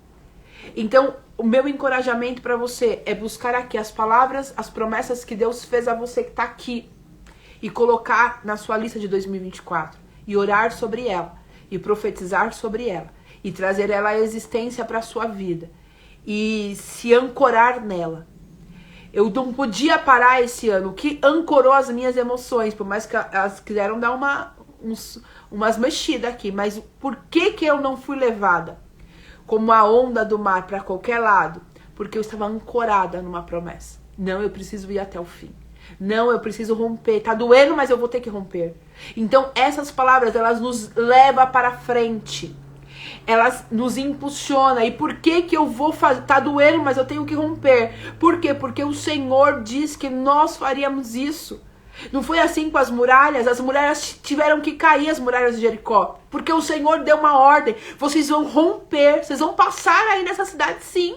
Então, o meu encorajamento para você é buscar aqui as palavras, as promessas que Deus fez a você que está aqui e colocar na sua lista de 2024 e orar sobre ela e profetizar sobre ela e trazer ela à existência para a sua vida e se ancorar nela. Eu não podia parar esse ano. O que ancorou as minhas emoções, por mais que elas quiseram dar umas mexidas aqui, mas por que eu não fui levada como a onda do mar para qualquer lado? Porque eu estava ancorada numa promessa. Não, eu preciso ir até o fim. Não, eu preciso romper. Tá doendo, mas eu vou ter que romper. Então, essas palavras, elas nos levam para frente. Elas nos impulsionam. E por que eu vou fazer? Tá doendo, mas eu tenho que romper. Por quê? Porque o Senhor diz que nós faríamos isso. Não foi assim com as muralhas tiveram que cair, as muralhas de Jericó. Porque o Senhor deu uma ordem. Vocês vão romper, vocês vão passar aí nessa cidade sim.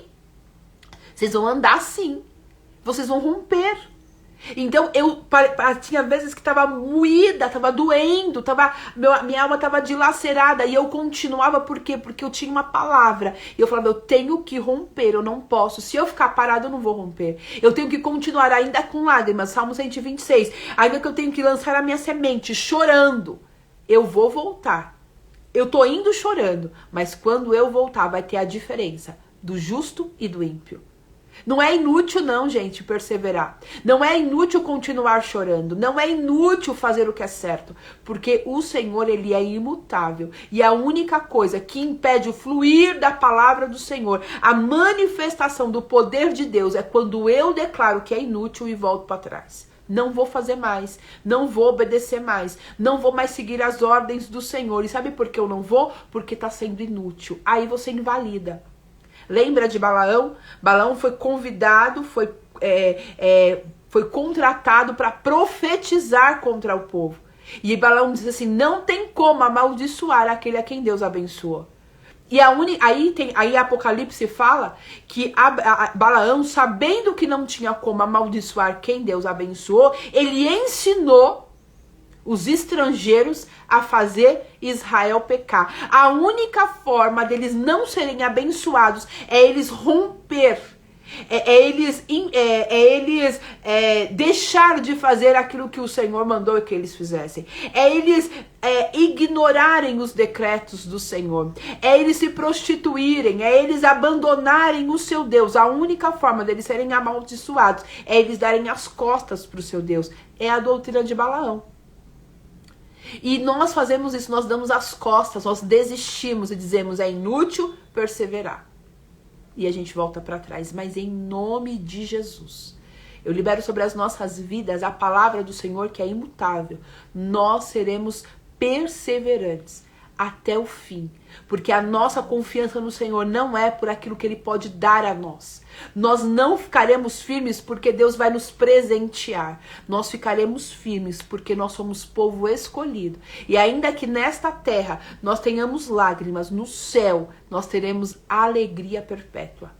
Vocês vão andar sim. Vocês vão romper. Então, tinha vezes que estava moída, estava doendo, minha alma estava dilacerada e eu continuava, por quê? Porque eu tinha uma palavra e eu falava, eu tenho que romper, eu não posso, se eu ficar parado eu não vou romper, eu tenho que continuar ainda com lágrimas, Salmo 126, ainda que eu tenho que lançar a minha semente chorando, eu vou voltar, eu tô indo chorando, mas quando eu voltar vai ter a diferença do justo e do ímpio. Não é inútil não, gente, perseverar. Não é inútil continuar chorando. Não é inútil fazer o que é certo. Porque o Senhor, Ele é imutável. E a única coisa que impede o fluir da palavra do Senhor, a manifestação do poder de Deus, é quando eu declaro que é inútil e volto para trás. Não vou fazer mais. Não vou obedecer mais. Não vou mais seguir as ordens do Senhor. E sabe por que eu não vou? Porque está sendo inútil. Aí você invalida. Lembra de Balaão? Balaão foi convidado, foi contratado para profetizar contra o povo. E Balaão diz assim, não tem como amaldiçoar aquele a quem Deus abençoou. E aí Apocalipse fala que Balaão, sabendo que não tinha como amaldiçoar quem Deus abençoou, ele ensinou os estrangeiros a fazer Israel pecar. A única forma deles não serem abençoados é eles romper, eles deixar de fazer aquilo que o Senhor mandou que eles fizessem. É eles ignorarem os decretos do Senhor. É eles se prostituírem. É eles abandonarem o seu Deus. A única forma deles serem amaldiçoados é eles darem as costas para o seu Deus. É a doutrina de Balaão. E nós fazemos isso, nós damos as costas, nós desistimos e dizemos é inútil perseverar. E a gente volta para trás, mas em nome de Jesus, eu libero sobre as nossas vidas a palavra do Senhor que é imutável. Nós seremos perseverantes até o fim, porque a nossa confiança no Senhor não é por aquilo que Ele pode dar a nós. Nós não ficaremos firmes porque Deus vai nos presentear. Nós ficaremos firmes porque nós somos povo escolhido. E ainda que nesta terra nós tenhamos lágrimas, no céu nós teremos alegria perpétua.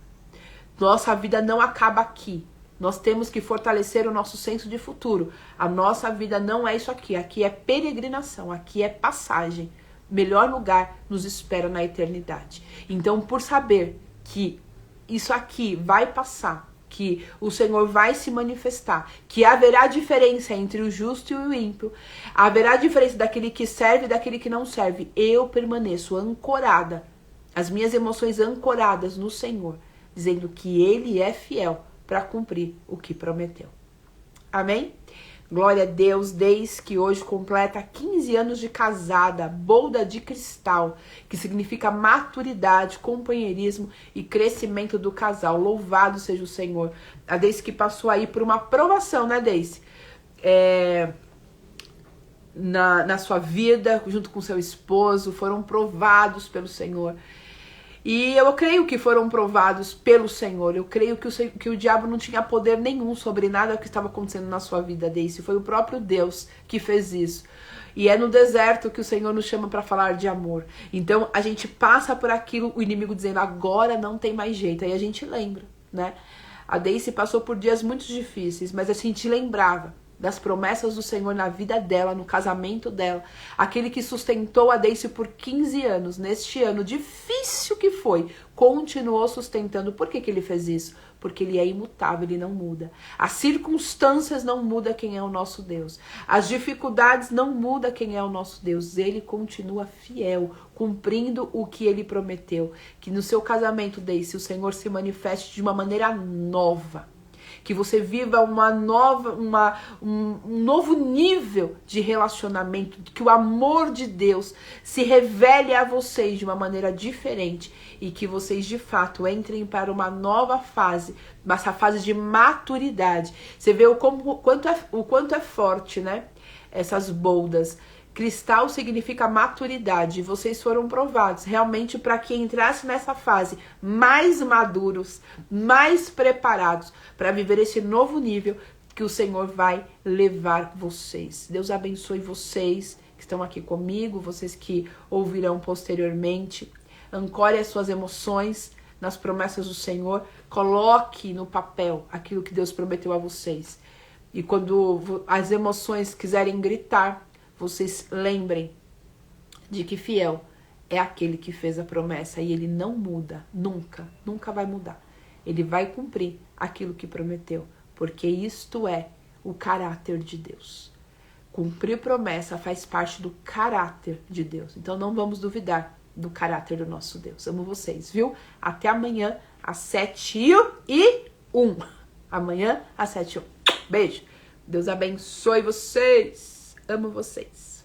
Nossa vida não acaba aqui. Nós temos que fortalecer o nosso senso de futuro. A nossa vida não é isso aqui. Aqui é peregrinação, aqui é passagem. Melhor lugar nos espera na eternidade. Então, por saber que isso aqui vai passar, que o Senhor vai se manifestar, que haverá diferença entre o justo e o ímpio, haverá diferença daquele que serve e daquele que não serve, eu permaneço ancorada, as minhas emoções ancoradas no Senhor, dizendo que Ele é fiel para cumprir o que prometeu. Amém? Glória a Deus, desde que hoje completa 15 anos de casada, bolda de cristal, que significa maturidade, companheirismo e crescimento do casal. Louvado seja o Senhor. A Deise que passou aí por uma provação, né, Deise? Na sua vida, junto com seu esposo, foram provados pelo Senhor. E eu creio que foram provados pelo Senhor. Eu creio que o diabo não tinha poder nenhum sobre nada que estava acontecendo na sua vida, Deise. Foi o próprio Deus que fez isso. E é no deserto que o Senhor nos chama para falar de amor. Então a gente passa por aquilo, o inimigo dizendo agora não tem mais jeito. Aí a gente lembra, né? A Deise passou por dias muito difíceis, mas a gente lembrava das promessas do Senhor na vida dela, no casamento dela. Aquele que sustentou a Deise por 15 anos, neste ano difícil que foi, continuou sustentando. Por que Ele fez isso? Porque Ele é imutável, Ele não muda. As circunstâncias não mudam quem é o nosso Deus. As dificuldades não mudam quem é o nosso Deus. Ele continua fiel, cumprindo o que Ele prometeu. Que no seu casamento, Deise, o Senhor se manifeste de uma maneira nova. Que você viva um novo nível de relacionamento, que o amor de Deus se revele a vocês de uma maneira diferente e que vocês de fato entrem para uma nova fase, essa fase de maturidade. Você vê o quanto é forte, né? Essas boldas. Cristal significa maturidade. Vocês foram provados realmente para que entrasse nessa fase mais maduros, mais preparados para viver esse novo nível que o Senhor vai levar vocês. Deus abençoe vocês que estão aqui comigo, vocês que ouvirão posteriormente. Ancore as suas emoções nas promessas do Senhor. Coloque no papel aquilo que Deus prometeu a vocês. E quando as emoções quiserem gritar, vocês lembrem de que fiel é aquele que fez a promessa e Ele não muda, nunca vai mudar. Ele vai cumprir aquilo que prometeu, porque isto é o caráter de Deus. Cumprir promessa faz parte do caráter de Deus. Então não vamos duvidar do caráter do nosso Deus. Amo vocês, viu? Até amanhã às 7h01. Amanhã às 7h01. Beijo. Deus abençoe vocês. Amo vocês.